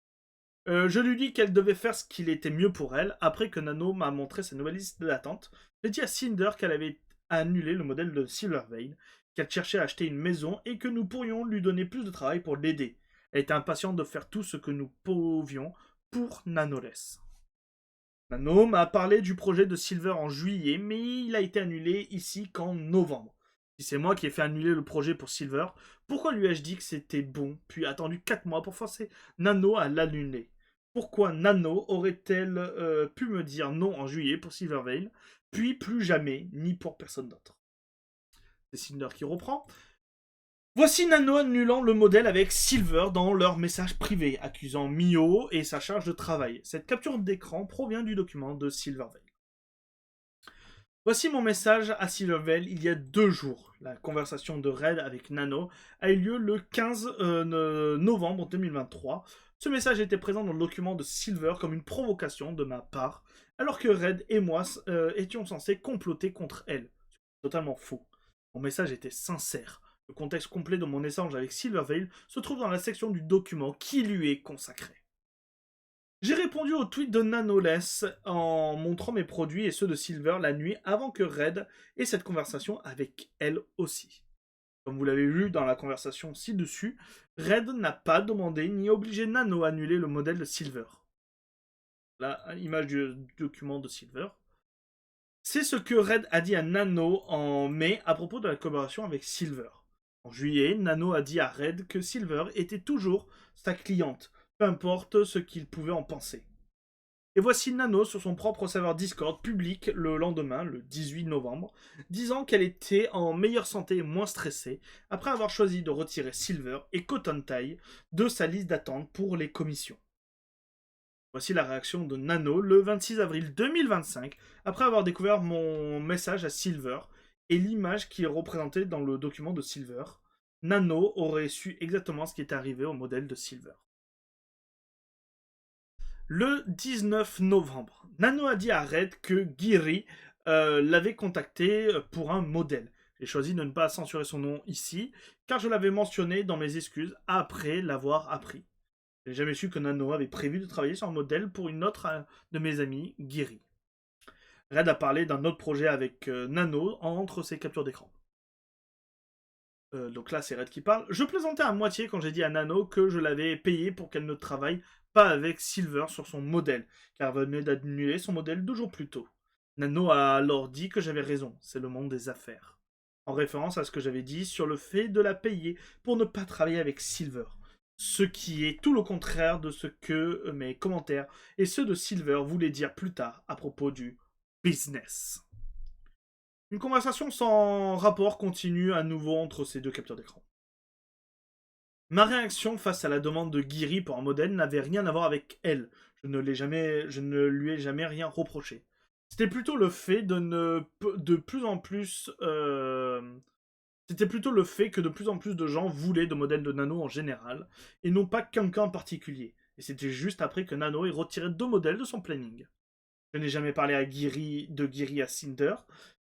Je lui dis qu'elle devait faire ce qu'il était mieux pour elle. Après que Nano m'a montré sa nouvelle liste d'attente, j'ai dit à Cinder qu'elle avait annulé le modèle de Silvervale, qu'elle cherchait à acheter une maison et que nous pourrions lui donner plus de travail pour l'aider. Elle était impatiente de faire tout ce que nous pouvions pour Nanoless. Nano m'a parlé du projet de Silver en juillet, mais il a été annulé ici qu'en novembre. Si c'est moi qui ai fait annuler le projet pour Silver, pourquoi lui ai-je dit que c'était bon, puis attendu 4 mois pour forcer Nano à l'annuler? Pourquoi Nano aurait-elle pu me dire non en juillet pour Silvervale, puis plus jamais, ni pour personne d'autre? C'est Cinder qui reprend. Voici Nano annulant le modèle avec Silver dans leur message privé, accusant Mio et sa charge de travail. Cette capture d'écran provient du document de Silvervale. Voici mon message à Silvervale il y a 2 jours. La conversation de Red avec Nano a eu lieu le 15 novembre 2023. Ce message était présent dans le document de Silver comme une provocation de ma part, alors que Red et moi étions censés comploter contre elle. C'est totalement faux. Mon message était sincère. Le contexte complet de mon échange avec Silvervale se trouve dans la section du document qui lui est consacrée. J'ai répondu au tweet de Nanoless en montrant mes produits et ceux de Silver la nuit avant que Red ait cette conversation avec elle aussi. Comme vous l'avez vu dans la conversation ci-dessus, Red n'a pas demandé ni obligé Nano à annuler le modèle de Silver. La image du document de Silver. C'est ce que Red a dit à Nano en mai à propos de la collaboration avec Silver. En juillet, Nano a dit à Red que Silver était toujours sa cliente, peu importe ce qu'il pouvait en penser. Et voici Nano sur son propre serveur Discord public le lendemain, le 18 novembre, disant qu'elle était en meilleure santé et moins stressée après avoir choisi de retirer Silver et Cotton Tie de sa liste d'attente pour les commissions. Voici la réaction de Nano le 26 avril 2025 après avoir découvert mon message à Silver et l'image qui est représentée dans le document de Silver. Nano aurait su exactement ce qui est arrivé au modèle de Silver. Le 19 novembre, Nano a dit à Red que Giri l'avait contacté pour un modèle. J'ai choisi de ne pas censurer son nom ici, car je l'avais mentionné dans mes excuses après l'avoir appris. Je n'ai jamais su que Nano avait prévu de travailler sur un modèle pour une autre de mes amis, Giri. Red a parlé d'un autre projet avec Nano entre ses captures d'écran. Donc là, c'est Red qui parle. Je plaisantais à moitié quand j'ai dit à Nano que je l'avais payé pour qu'elle ne travaille pas avec Silver sur son modèle, car elle venait d'annuler son modèle 2 jours plus tôt. Nano a alors dit que j'avais raison, c'est le monde des affaires. En référence à ce que j'avais dit sur le fait de la payer pour ne pas travailler avec Silver. Ce qui est tout le contraire de ce que mes commentaires et ceux de Silver voulaient dire plus tard à propos du business. Une conversation sans rapport continue à nouveau entre ces deux capteurs d'écran. Ma réaction face à la demande de Giri pour un modèle n'avait rien à voir avec elle. Je ne lui ai jamais rien reproché. C'était plutôt le fait C'était plutôt le fait que de plus en plus de gens voulaient de modèles de Nano en général, et non pas quelqu'un en particulier. Et c'était juste après que Nano ait retiré 2 modèles de son planning. Je n'ai jamais parlé de Giri à Cinder,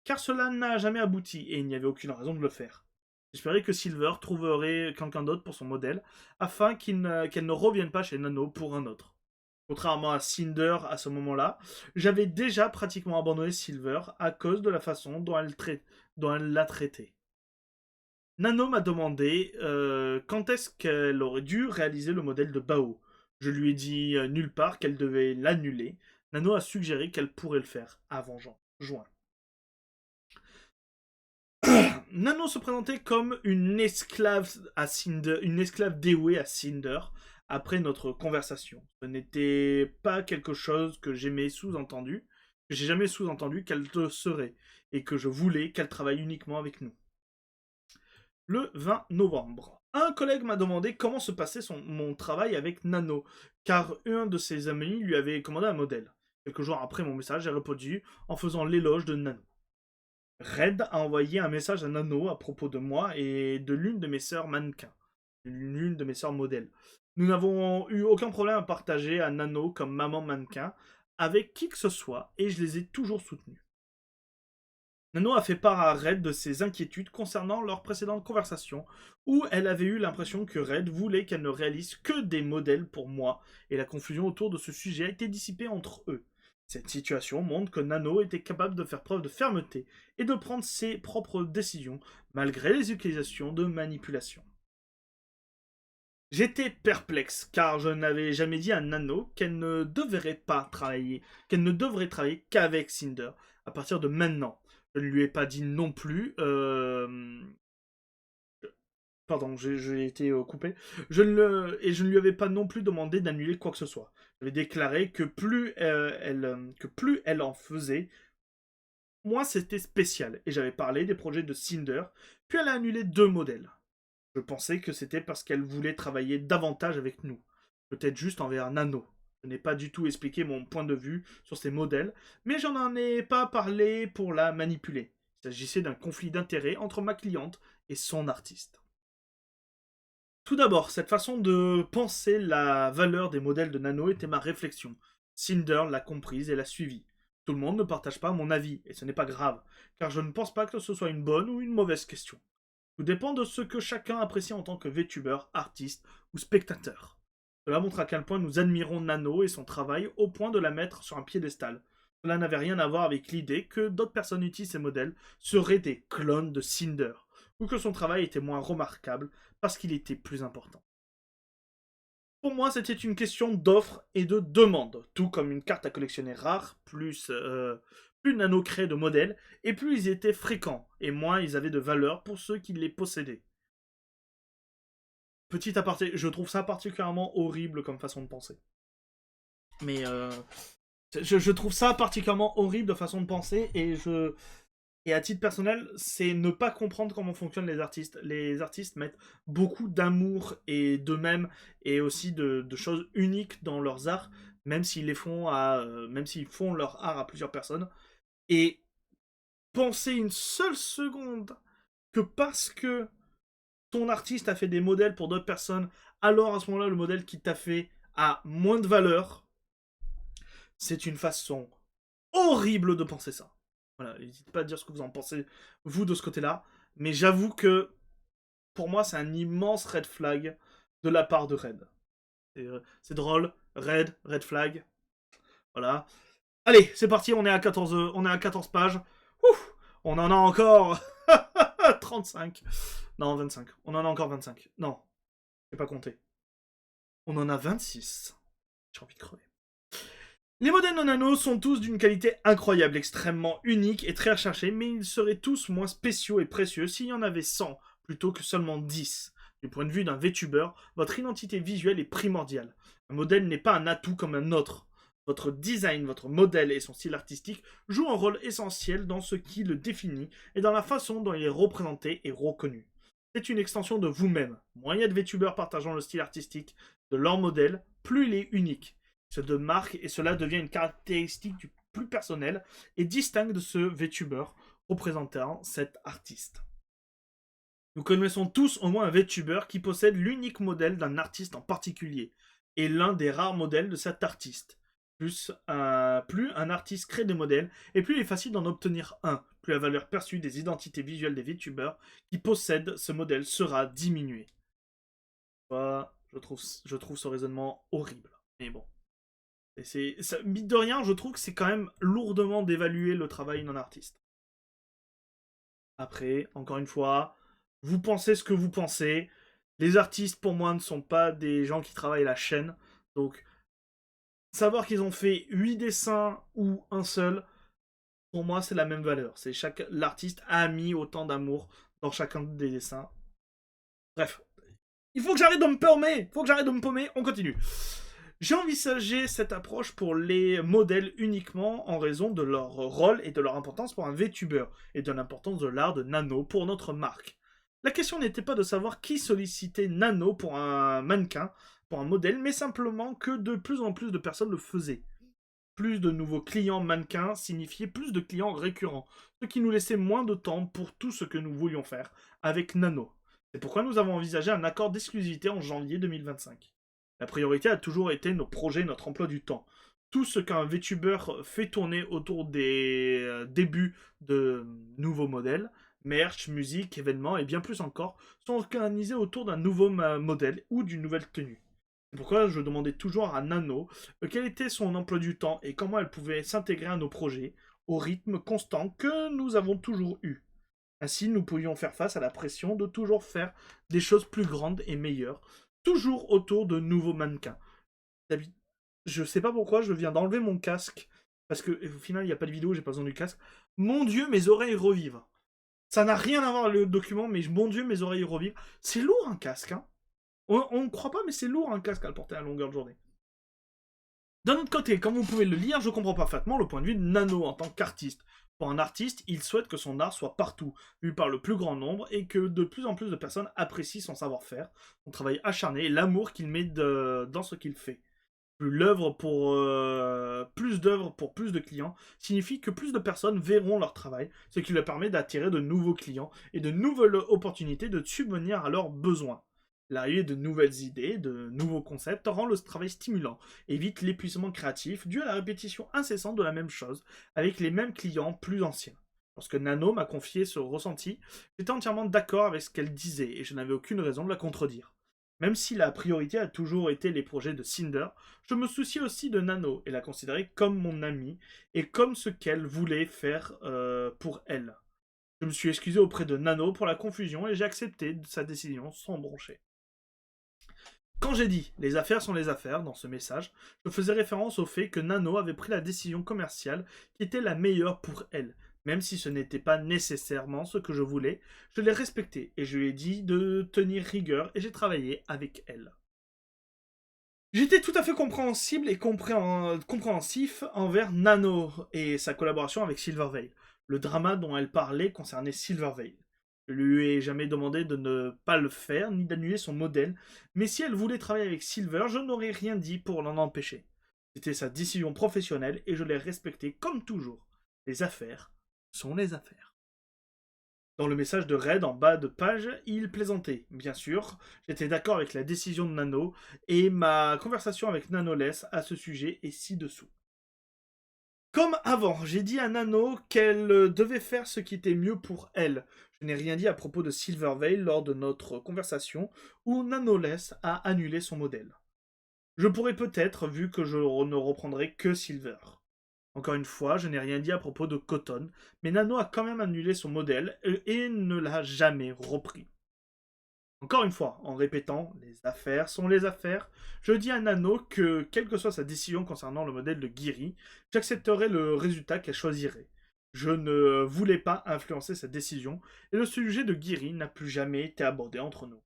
car cela n'a jamais abouti, et il n'y avait aucune raison de le faire. J'espérais que Silver trouverait quelqu'un d'autre pour son modèle, afin qu'elle ne revienne pas chez Nano pour un autre. Contrairement à Cinder à ce moment-là, j'avais déjà pratiquement abandonné Silver à cause de la façon dont elle l'a traité. Nano m'a demandé quand est-ce qu'elle aurait dû réaliser le modèle de Bao. Je lui ai dit nulle part qu'elle devait l'annuler. Nano a suggéré qu'elle pourrait le faire avant juin. Nano se présentait comme une esclave dévouée à Cinder après notre conversation. Ce n'était pas quelque chose que j'aimais sous-entendu, que j'ai jamais sous-entendu qu'elle le serait, et que je voulais qu'elle travaille uniquement avec nous. Le 20 novembre. Un collègue m'a demandé comment se passait mon travail avec Nano, car un de ses amis lui avait commandé un modèle. Quelques jours après mon message, j'ai répondu en faisant l'éloge de Nano. Red a envoyé un message à Nano à propos de moi et de l'une de mes sœurs mannequins, l'une de mes sœurs modèles. Nous n'avons eu aucun problème à partager à Nano comme maman mannequin avec qui que ce soit et je les ai toujours soutenus. Nano a fait part à Red de ses inquiétudes concernant leur précédente conversation, où elle avait eu l'impression que Red voulait qu'elle ne réalise que des modèles pour moi, et la confusion autour de ce sujet a été dissipée entre eux. Cette situation montre que Nano était capable de faire preuve de fermeté et de prendre ses propres décisions, malgré les utilisations de manipulation. J'étais perplexe, car je n'avais jamais dit à Nano qu'elle ne devrait pas travailler, qu'elle ne devrait travailler qu'avec Cinder, à partir de maintenant. Je ne lui ai pas dit non plus. Pardon, j'ai été coupé. Et je ne lui avais pas non plus demandé d'annuler quoi que ce soit. J'avais déclaré que plus elle en faisait, moins c'était spécial. Et j'avais parlé des projets de Cinder, puis elle a annulé 2 modèles. Je pensais que c'était parce qu'elle voulait travailler davantage avec nous. Peut-être juste envers Nano. Je n'ai pas du tout expliqué mon point de vue sur ces modèles, mais j'en ai pas parlé pour la manipuler. Il s'agissait d'un conflit d'intérêts entre ma cliente et son artiste. Tout d'abord, cette façon de penser la valeur des modèles de Nano était ma réflexion. Cinder l'a comprise et l'a suivie. Tout le monde ne partage pas mon avis, et ce n'est pas grave, car je ne pense pas que ce soit une bonne ou une mauvaise question. Tout dépend de ce que chacun apprécie en tant que VTuber, artiste ou spectateur. Cela montre à quel point nous admirons Nano et son travail au point de la mettre sur un piédestal. Cela n'avait rien à voir avec l'idée que d'autres personnes utilisent ces modèles seraient des clones de Cinder, ou que son travail était moins remarquable parce qu'il était plus important. Pour moi, c'était une question d'offre et de demande, tout comme une carte à collectionner rare, plus Nano créait de modèles, et plus ils étaient fréquents, et moins ils avaient de valeur pour ceux qui les possédaient. Petit aparté, je trouve ça particulièrement horrible comme façon de penser. Mais je trouve ça particulièrement horrible de façon de penser, et à titre personnel, c'est ne pas comprendre comment fonctionnent les artistes. Les artistes mettent beaucoup d'amour et d'eux-mêmes et aussi de choses uniques dans leurs arts, même s'ils font leur art à plusieurs personnes. Et penser une seule seconde que parce que ton artiste a fait des modèles pour d'autres personnes, alors à ce moment-là, le modèle qu'il t'a fait a moins de valeur, c'est une façon horrible de penser ça. Voilà, n'hésitez pas à dire ce que vous en pensez, vous, de ce côté-là. Mais j'avoue que, pour moi, c'est un immense red flag de la part de Red. C'est drôle, red flag. Voilà. Allez, c'est parti, on est à 14 pages. Ouf, on en a encore 35. Non, 25. On en a encore 25. Non, je vais pas compter. On en a 26. J'ai envie de crever. Les modèles de Nano sont tous d'une qualité incroyable, extrêmement unique et très recherchée, mais ils seraient tous moins spéciaux et précieux s'il y en avait 100 plutôt que seulement 10. Du point de vue d'un VTuber, votre identité visuelle est primordiale. Un modèle n'est pas un atout comme un autre. Votre design, votre modèle et son style artistique jouent un rôle essentiel dans ce qui le définit et dans la façon dont il est représenté et reconnu. C'est une extension de vous-même. Moins il y a de VTubers partageant le style artistique de leur modèle, plus il est unique. Se démarque et cela devient une caractéristique du plus personnel et distingue de ce VTuber représentant cet artiste. Nous connaissons tous au moins un VTuber qui possède l'unique modèle d'un artiste en particulier et l'un des rares modèles de cet artiste. Plus un artiste crée des modèles et plus il est facile d'en obtenir un, plus la valeur perçue des identités visuelles des VTubers qui possèdent ce modèle sera diminuée. Je trouve ce raisonnement horrible, mais bon. Mine de rien, je trouve que c'est quand même lourdement d'évaluer le travail d'un artiste. Après, encore une fois, vous pensez ce que vous pensez. Les artistes, pour moi, ne sont pas des gens qui travaillent la chaîne. Donc, savoir qu'ils ont fait 8 dessins ou un seul, pour moi, c'est la même valeur. L'artiste a mis autant d'amour dans chacun des dessins. Bref. Il faut que j'arrête de me paumer. On continue. J'ai envisagé cette approche pour les modèles uniquement en raison de leur rôle et de leur importance pour un VTuber, et de l'importance de l'art de Nano pour notre marque. La question n'était pas de savoir qui sollicitait Nano pour un mannequin, pour un modèle, mais simplement que de plus en plus de personnes le faisaient. Plus de nouveaux clients mannequins signifiait plus de clients récurrents, ce qui nous laissait moins de temps pour tout ce que nous voulions faire avec Nano. C'est pourquoi nous avons envisagé un accord d'exclusivité en janvier 2025. La priorité a toujours été nos projets, notre emploi du temps. Tout ce qu'un VTuber fait tourner autour des débuts de nouveaux modèles, merch, musique, événements et bien plus encore, sont organisés autour d'un nouveau modèle ou d'une nouvelle tenue. C'est pourquoi je demandais toujours à Nano quel était son emploi du temps et comment elle pouvait s'intégrer à nos projets, au rythme constant que nous avons toujours eu. Ainsi, nous pouvions faire face à la pression de toujours faire des choses plus grandes et meilleures, toujours autour de nouveaux mannequins. Je sais pas pourquoi, je viens d'enlever mon casque, parce que au final, il n'y a pas de vidéo, j'ai pas besoin du casque. Mon Dieu, mes oreilles revivent. Ça n'a rien à voir avec le document, mais mon Dieu, mes oreilles revivent. C'est lourd un casque, hein. On ne croit pas, mais c'est lourd un casque à le porter à longueur de journée. D'un autre côté, comme vous pouvez le lire, je comprends parfaitement le point de vue de Nano en tant qu'artiste. Pour un artiste, il souhaite que son art soit partout, vu par le plus grand nombre, et que de plus en plus de personnes apprécient son savoir-faire, son travail acharné et l'amour qu'il met dans ce qu'il fait. Plus d'œuvres pour plus de clients signifie que plus de personnes verront leur travail, ce qui leur permet d'attirer de nouveaux clients et de nouvelles opportunités de subvenir à leurs besoins. L'arrivée de nouvelles idées, de nouveaux concepts rend le travail stimulant, évite l'épuisement créatif dû à la répétition incessante de la même chose, avec les mêmes clients plus anciens. Lorsque Nano m'a confié ce ressenti, j'étais entièrement d'accord avec ce qu'elle disait et je n'avais aucune raison de la contredire. Même si la priorité a toujours été les projets de Cinder, je me souciais aussi de Nano et la considérais comme mon amie et comme ce qu'elle voulait faire pour elle. Je me suis excusé auprès de Nano pour la confusion et j'ai accepté sa décision sans broncher. Quand j'ai dit les affaires sont les affaires dans ce message, je faisais référence au fait que Nano avait pris la décision commerciale qui était la meilleure pour elle. Même si ce n'était pas nécessairement ce que je voulais, je l'ai respecté et je lui ai dit de tenir rigueur et j'ai travaillé avec elle. J'étais tout à fait compréhensible et compréhensif envers Nano et sa collaboration avec Silverveil. Le drama dont elle parlait concernait Silverveil. Je lui ai jamais demandé de ne pas le faire ni d'annuler son modèle, mais si elle voulait travailler avec Silver, je n'aurais rien dit pour l'en empêcher. C'était sa décision professionnelle et je l'ai respectée comme toujours. Les affaires sont les affaires. Dans le message de Red en bas de page, il plaisantait. Bien sûr, j'étais d'accord avec la décision de Nano et ma conversation avec Nanoless à ce sujet est ci-dessous. Comme avant, j'ai dit à Nano qu'elle devait faire ce qui était mieux pour elle. Je n'ai rien dit à propos de Silverveil lors de notre conversation où Nanoless a annulé son modèle. Je pourrais peut-être, vu que je ne reprendrai que Silver. Encore une fois, je n'ai rien dit à propos de Cotton, mais Nano a quand même annulé son modèle et ne l'a jamais repris. Encore une fois, en répétant « les affaires sont les affaires », je dis à Nano que, quelle que soit sa décision concernant le modèle de Guiri, j'accepterai le résultat qu'elle choisirait. Je ne voulais pas influencer sa décision, et le sujet de Guiri n'a plus jamais été abordé entre nous.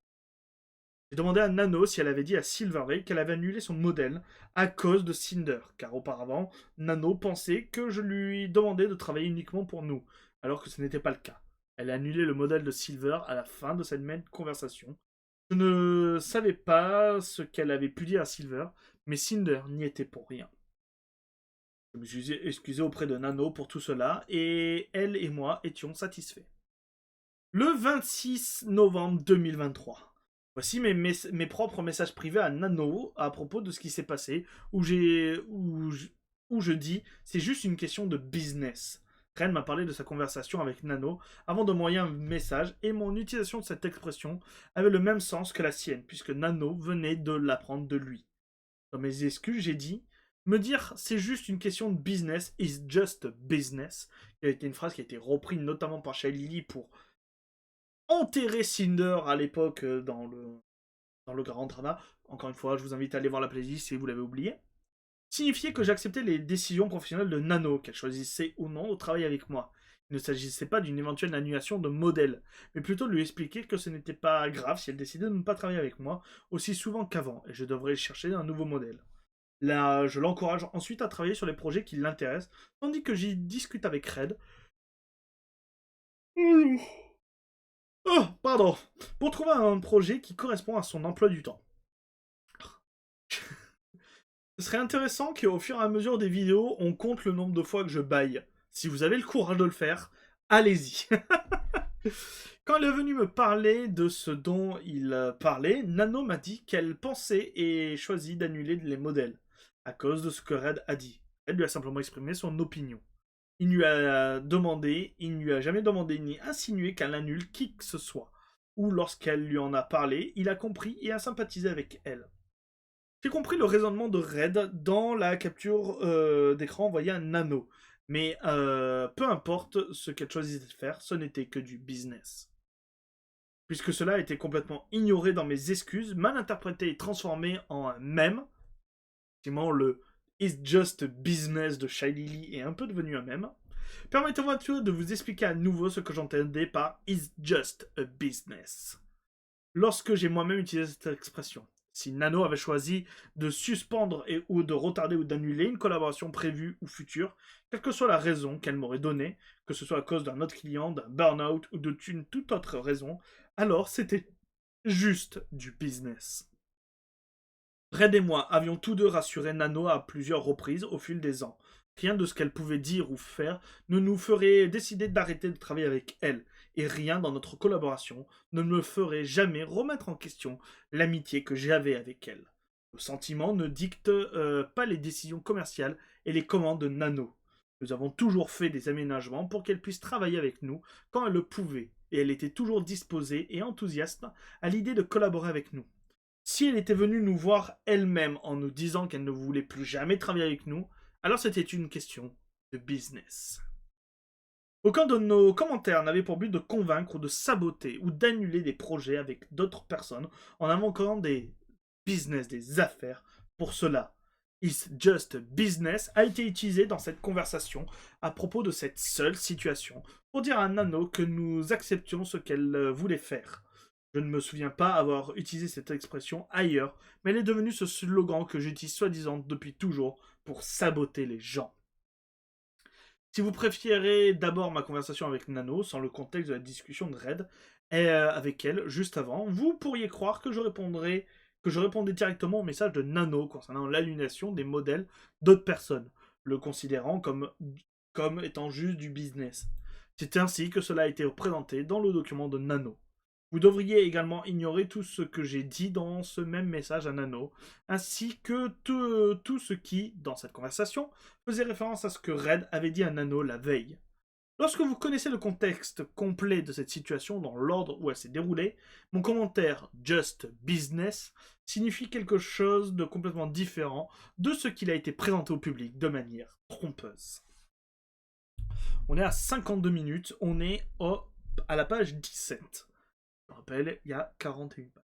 J'ai demandé à Nano si elle avait dit à Silverveil qu'elle avait annulé son modèle à cause de Cinder, car auparavant, Nano pensait que je lui demandais de travailler uniquement pour nous, alors que ce n'était pas le cas. Elle a annulé le modèle de Silver à la fin de cette même conversation. Je ne savais pas ce qu'elle avait pu dire à Silver, mais Cinder n'y était pour rien. Je me suis excusé auprès de Nano pour tout cela, et elle et moi étions satisfaits. Le 26 novembre 2023. Voici mes propres messages privés à Nano à propos de ce qui s'est passé, où je dis c'est juste une question de business. Ren m'a parlé de sa conversation avec Nano avant de m'envoyer un message et mon utilisation de cette expression avait le même sens que la sienne, puisque Nano venait de l'apprendre de lui. Dans mes excuses, j'ai dit me dire c'est juste une question de business is just business, qui a été une phrase qui a été reprise notamment par Shalili pour enterrer Cinder à l'époque dans le grand drama. Encore une fois, je vous invite à aller voir la playlist si vous l'avez oublié. Signifiait que j'acceptais les décisions professionnelles de Nano, qu'elle choisissait ou non de travailler avec moi. Il ne s'agissait pas d'une éventuelle annulation de modèle, mais plutôt de lui expliquer que ce n'était pas grave si elle décidait de ne pas travailler avec moi aussi souvent qu'avant, et je devrais chercher un nouveau modèle. Je l'encourage ensuite à travailler sur les projets qui l'intéressent, tandis que j'y discute avec Red. Oh, pardon. Pour trouver un projet qui correspond à son emploi du temps. Ce serait intéressant qu'au fur et à mesure des vidéos, on compte le nombre de fois que je baille. Si vous avez le courage de le faire, allez-y. Quand elle est venue me parler de ce dont il parlait, Nano m'a dit qu'elle pensait et choisit d'annuler les modèles à cause de ce que Red a dit. Elle lui a simplement exprimé son opinion. Il ne lui a jamais demandé ni insinué qu'elle annule qui que ce soit. Ou lorsqu'elle lui en a parlé, il a compris et a sympathisé avec elle. J'ai compris le raisonnement de Red dans la capture d'écran envoyée à Nano. Mais peu importe ce qu'elle choisissait de faire, ce n'était que du business. Puisque cela a été complètement ignoré dans mes excuses, mal interprété et transformé en un mème. Effectivement, le It's just a business de Shy Lily est un peu devenu un mème. Permettez-moi de vous expliquer à nouveau ce que j'entendais par It's just a business. Lorsque j'ai moi-même utilisé cette expression. Si Nano avait choisi de suspendre ou de retarder ou d'annuler une collaboration prévue ou future, quelle que soit la raison qu'elle m'aurait donnée, que ce soit à cause d'un autre client, d'un burn-out ou d'une toute autre raison, alors c'était juste du business. Red et moi avions tous deux rassuré Nano à plusieurs reprises au fil des ans. Rien de ce qu'elle pouvait dire ou faire ne nous ferait décider d'arrêter de travailler avec elle, et rien dans notre collaboration ne me ferait jamais remettre en question l'amitié que j'avais avec elle. Nos sentiments ne dictent pas les décisions commerciales et les commandes de Nano. Nous avons toujours fait des aménagements pour qu'elle puisse travailler avec nous quand elle le pouvait, et elle était toujours disposée et enthousiaste à l'idée de collaborer avec nous. Si elle était venue nous voir elle-même en nous disant qu'elle ne voulait plus jamais travailler avec nous, alors c'était une question de business. Aucun de nos commentaires n'avait pour but de convaincre ou de saboter ou d'annuler des projets avec d'autres personnes en invoquant des business, des affaires pour cela. It's just business a été utilisé dans cette conversation à propos de cette seule situation pour dire à Nano que nous acceptions ce qu'elle voulait faire. Je ne me souviens pas avoir utilisé cette expression ailleurs, mais elle est devenue ce slogan que j'utilise soi-disant depuis toujours pour saboter les gens. Si vous préférez d'abord ma conversation avec Nano, sans le contexte de la discussion de Red, avec elle juste avant, vous pourriez croire que je répondais directement au message de Nano concernant l'annulation des modèles d'autres personnes, le considérant comme étant juste du business. C'est ainsi que cela a été représenté dans le document de Nano. Vous devriez également ignorer tout ce que j'ai dit dans ce même message à Nano, ainsi que tout ce qui, dans cette conversation, faisait référence à ce que Red avait dit à Nano la veille. Lorsque vous connaissez le contexte complet de cette situation dans l'ordre où elle s'est déroulée, mon commentaire Just Business signifie quelque chose de complètement différent de ce qu'il a été présenté au public de manière trompeuse. On est à 52 minutes, on est à la page 17. Je rappelle, il y a 41 pages.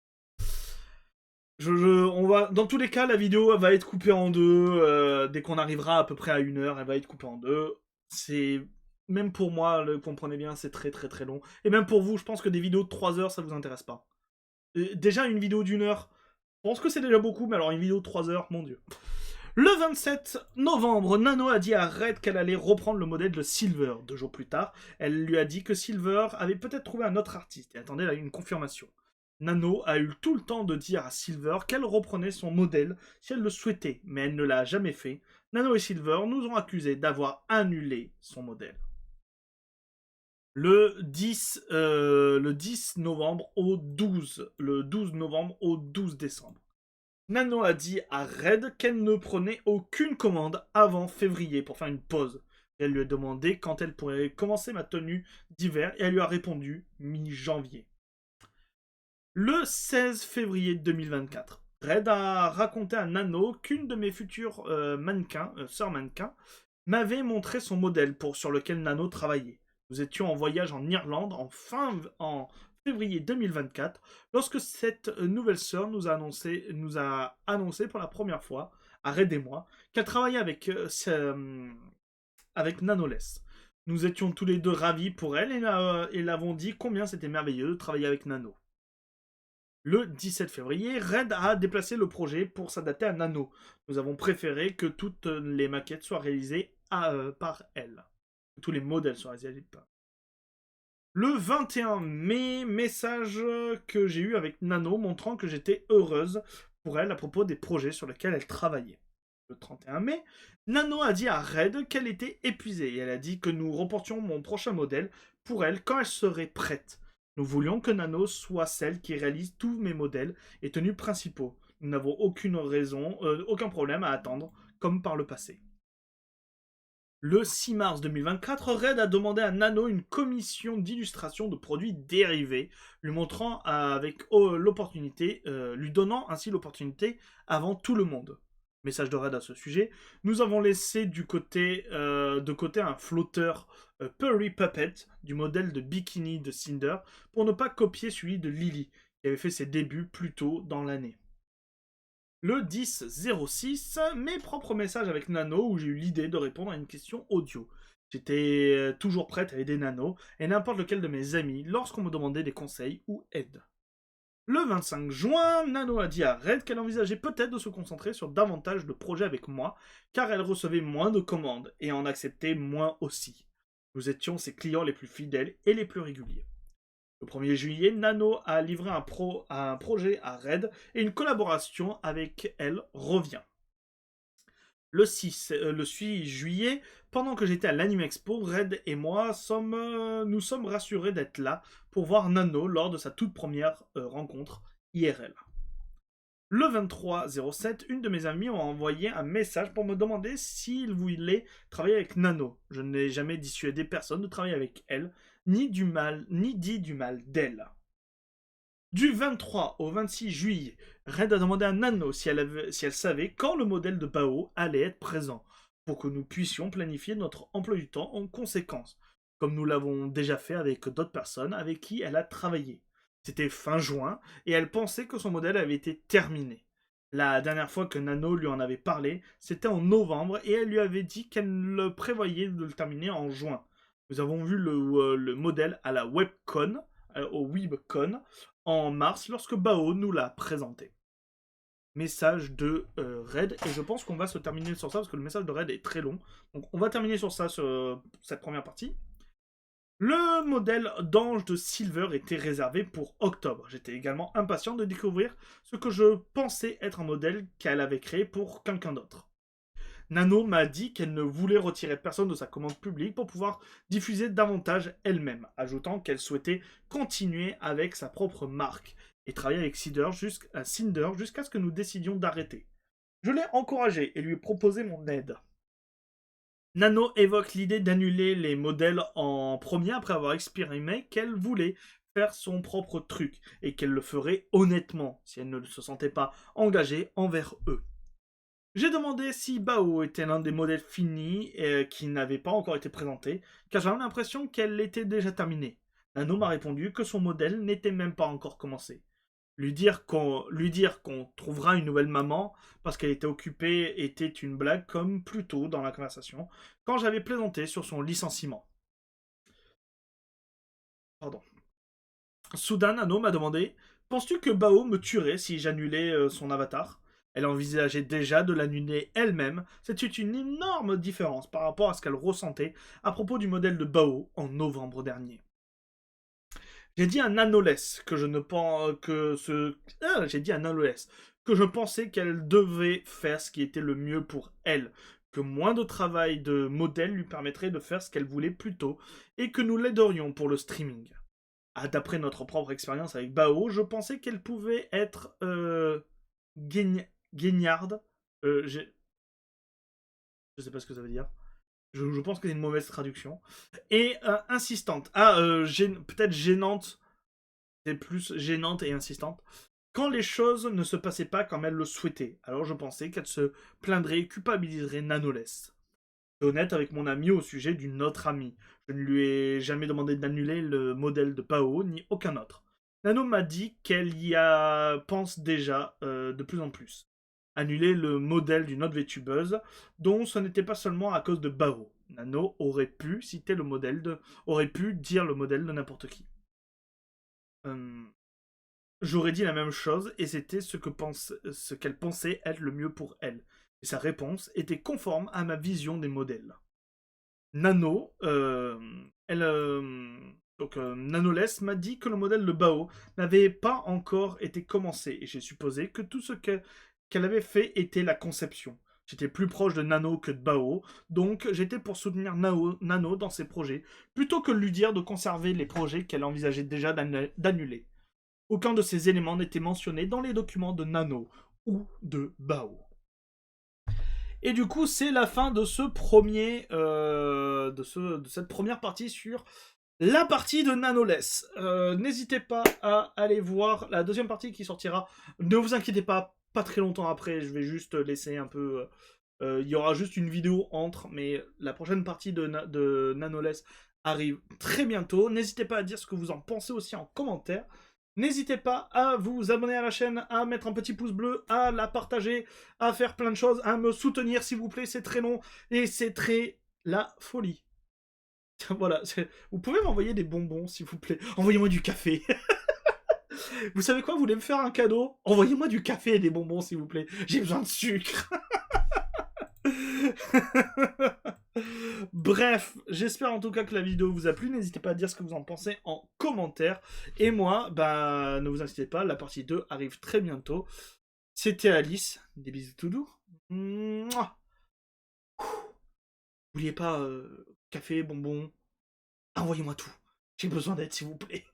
Dans tous les cas, la vidéo va être coupée en deux. Dès qu'on arrivera à peu près à 1 heure, elle va être coupée en deux. C'est même pour moi, comprenez bien, c'est très très très long. Et même pour vous, je pense que des vidéos de 3 heures, ça vous intéresse pas. Déjà, une vidéo d'1 heure, je pense que c'est déjà beaucoup, mais alors une vidéo de 3 heures, mon dieu. Le 27 novembre, Nano a dit à Red qu'elle allait reprendre le modèle de Silver. 2 jours plus tard, elle lui a dit que Silver avait peut-être trouvé un autre artiste et attendait là une confirmation. Nano a eu tout le temps de dire à Silver qu'elle reprenait son modèle si elle le souhaitait, mais elle ne l'a jamais fait. Nano et Silver nous ont accusés d'avoir annulé son modèle. Le 10 novembre au 12. Le 12 novembre au 12 décembre. Nano a dit à Red qu'elle ne prenait aucune commande avant février pour faire une pause. Elle lui a demandé quand elle pourrait commencer ma tenue d'hiver et elle lui a répondu mi-janvier. Le 16 février 2024, Red a raconté à Nano qu'une de mes futures sœurs mannequins, m'avait montré son modèle sur lequel Nano travaillait. Nous étions en voyage en Irlande en février 2024, lorsque cette nouvelle sœur nous a annoncé pour la première fois, à Red et moi, qu'elle travaillait avec Nanoless. Nous étions tous les deux ravis pour elle et l'avons dit combien c'était merveilleux de travailler avec Nano. Le 17 février, Red a déplacé le projet pour s'adapter à Nano. Nous avons préféré que toutes les maquettes soient réalisées par elle. Tous les modèles soient réalisés par. Le 21 mai, message que j'ai eu avec Nano montrant que j'étais heureuse pour elle à propos des projets sur lesquels elle travaillait. Le 31 mai, Nano a dit à Red qu'elle était épuisée et elle a dit que nous reportions mon prochain modèle pour elle quand elle serait prête. Nous voulions que Nano soit celle qui réalise tous mes modèles et tenues principaux. Nous n'avons aucune raison, aucun problème à attendre, comme par le passé. Le 6 mars 2024, Red a demandé à Nano une commission d'illustration de produits dérivés, lui montrant avec l'opportunité, lui donnant ainsi l'opportunité avant tout le monde. Message de Red à ce sujet. Nous avons laissé de côté un flotteur Purry Puppet du modèle de bikini de Cinder pour ne pas copier celui de Lily, qui avait fait ses débuts plus tôt dans l'année. Le 10-06, mes propres messages avec Nano où j'ai eu l'idée de répondre à une question audio. J'étais toujours prête à aider Nano et n'importe lequel de mes amis lorsqu'on me demandait des conseils ou aide. Le 25 juin, Nano a dit à Red qu'elle envisageait peut-être de se concentrer sur davantage de projets avec moi, car elle recevait moins de commandes et en acceptait moins aussi. Nous étions ses clients les plus fidèles et les plus réguliers. Le 1er juillet, Nano a livré un projet à Red et une collaboration avec elle revient. Le 6 juillet, pendant que j'étais à l'Anime Expo, Red et moi nous sommes rassurés d'être là pour voir Nano lors de sa toute première rencontre IRL. Le 23-07, une de mes amies m'a envoyé un message pour me demander s'il voulait travailler avec Nano. Je n'ai jamais dissuadé personne de travailler avec elle, ni dit du mal d'elle. Du 23 au 26 juillet, Red a demandé à Nano si elle savait quand le modèle de Bao allait être présent, pour que nous puissions planifier notre emploi du temps en conséquence, comme nous l'avons déjà fait avec d'autres personnes avec qui elle a travaillé. C'était fin juin, et elle pensait que son modèle avait été terminé. La dernière fois que Nano lui en avait parlé, c'était en novembre, et elle lui avait dit qu'elle prévoyait de le terminer en juin. Nous avons vu le modèle à la Webcon, au WebCon, en mars, lorsque Bao nous l'a présenté. Message de Red, et je pense qu'on va se terminer sur ça, parce que le message de Red est très long. Donc on va terminer sur ça, sur cette première partie. Le modèle d'ange de Silver était réservé pour octobre. J'étais également impatient de découvrir ce que je pensais être un modèle qu'elle avait créé pour quelqu'un d'autre. Nano m'a dit qu'elle ne voulait retirer personne de sa commande publique pour pouvoir diffuser davantage elle-même, ajoutant qu'elle souhaitait continuer avec sa propre marque et travailler avec Cinder jusqu'à ce que nous décidions d'arrêter. Je l'ai encouragé et lui ai proposé mon aide. Nano évoque l'idée d'annuler les modèles en premier après avoir exprimé qu'elle voulait faire son propre truc et qu'elle le ferait honnêtement si elle ne se sentait pas engagée envers eux. J'ai demandé si Bao était l'un des modèles finis et qui n'avait pas encore été présenté, car j'avais l'impression qu'elle était déjà terminée. Nano m'a répondu que son modèle n'était même pas encore commencé. Lui dire qu'on trouvera une nouvelle maman parce qu'elle était occupée était une blague comme plus tôt dans la conversation, quand j'avais plaisanté sur son licenciement. Pardon. Soudain, Nano m'a demandé: penses-tu que Bao me tuerait si j'annulais son avatar? Elle envisageait déjà de l'annuler elle-même. C'était une énorme différence par rapport à ce qu'elle ressentait à propos du modèle de Bao en novembre dernier. J'ai dit à Nanoless que je ne pense que ce. J'ai dit à Nanoless que je pensais qu'elle devait faire ce qui était le mieux pour elle, que moins de travail de modèle lui permettrait de faire ce qu'elle voulait plus tôt, et que nous l'aiderions pour le streaming. D'après notre propre expérience avec Bao, je pensais qu'elle pouvait être guignarde. Je sais pas ce que ça veut dire. Je pense que c'est une mauvaise traduction. Et insistante. Peut-être gênante. C'est plus gênante et insistante. Quand les choses ne se passaient pas comme elle le souhaitait, alors je pensais qu'elle se plaindrait et culpabiliserait Nanoless. Honnête avec mon ami au sujet d'une autre amie. Je ne lui ai jamais demandé d'annuler le modèle de Bao, ni aucun autre. Nano m'a dit qu'elle pense déjà de plus en plus. Annuler le modèle d'une autre VTubeuse, dont ce n'était pas seulement à cause de Bao. Nano aurait pu aurait pu dire le modèle de n'importe qui. j'aurais dit la même chose et c'était ce qu'elle pensait être le mieux pour elle. Et sa réponse était conforme à ma vision des modèles. Nano, Nanoless m'a dit que le modèle de Bao n'avait pas encore été commencé et j'ai supposé que tout ce qu'elle avait fait était la conception. J'étais plus proche de Nano que de Bao, donc j'étais pour soutenir Nano dans ses projets, plutôt que de lui dire de conserver les projets qu'elle envisageait déjà d'annuler. Aucun de ces éléments n'était mentionné dans les documents de Nano ou de Bao. Et du coup, c'est la fin de ce premier, de cette première partie sur la partie de Nanoless. N'hésitez pas à aller voir la deuxième partie qui sortira. Ne vous inquiétez pas, pas très longtemps après. Je vais juste laisser un peu. Il y aura juste une vidéo entre, mais la prochaine partie de Nanoless arrive très bientôt. N'hésitez pas à dire ce que vous en pensez aussi en commentaire. N'hésitez pas à vous abonner à la chaîne, à mettre un petit pouce bleu, à la partager, à faire plein de choses, à me soutenir s'il vous plaît, c'est très long et c'est très la folie. Voilà, vous pouvez m'envoyer des bonbons s'il vous plaît, envoyez-moi du café. Vous savez quoi, vous voulez me faire un cadeau? Envoyez-moi du café et des bonbons s'il vous plaît, j'ai besoin de sucre. Bref, j'espère en tout cas que la vidéo vous a plu. N'hésitez pas à dire ce que vous en pensez en commentaire. Et moi, bah, ne vous inquiétez pas, la partie 2 arrive très bientôt. C'était Alice. Des bisous tout doux. Mouah. N'oubliez pas, café, bonbons. Envoyez-moi tout. J'ai besoin d'aide, s'il vous plaît.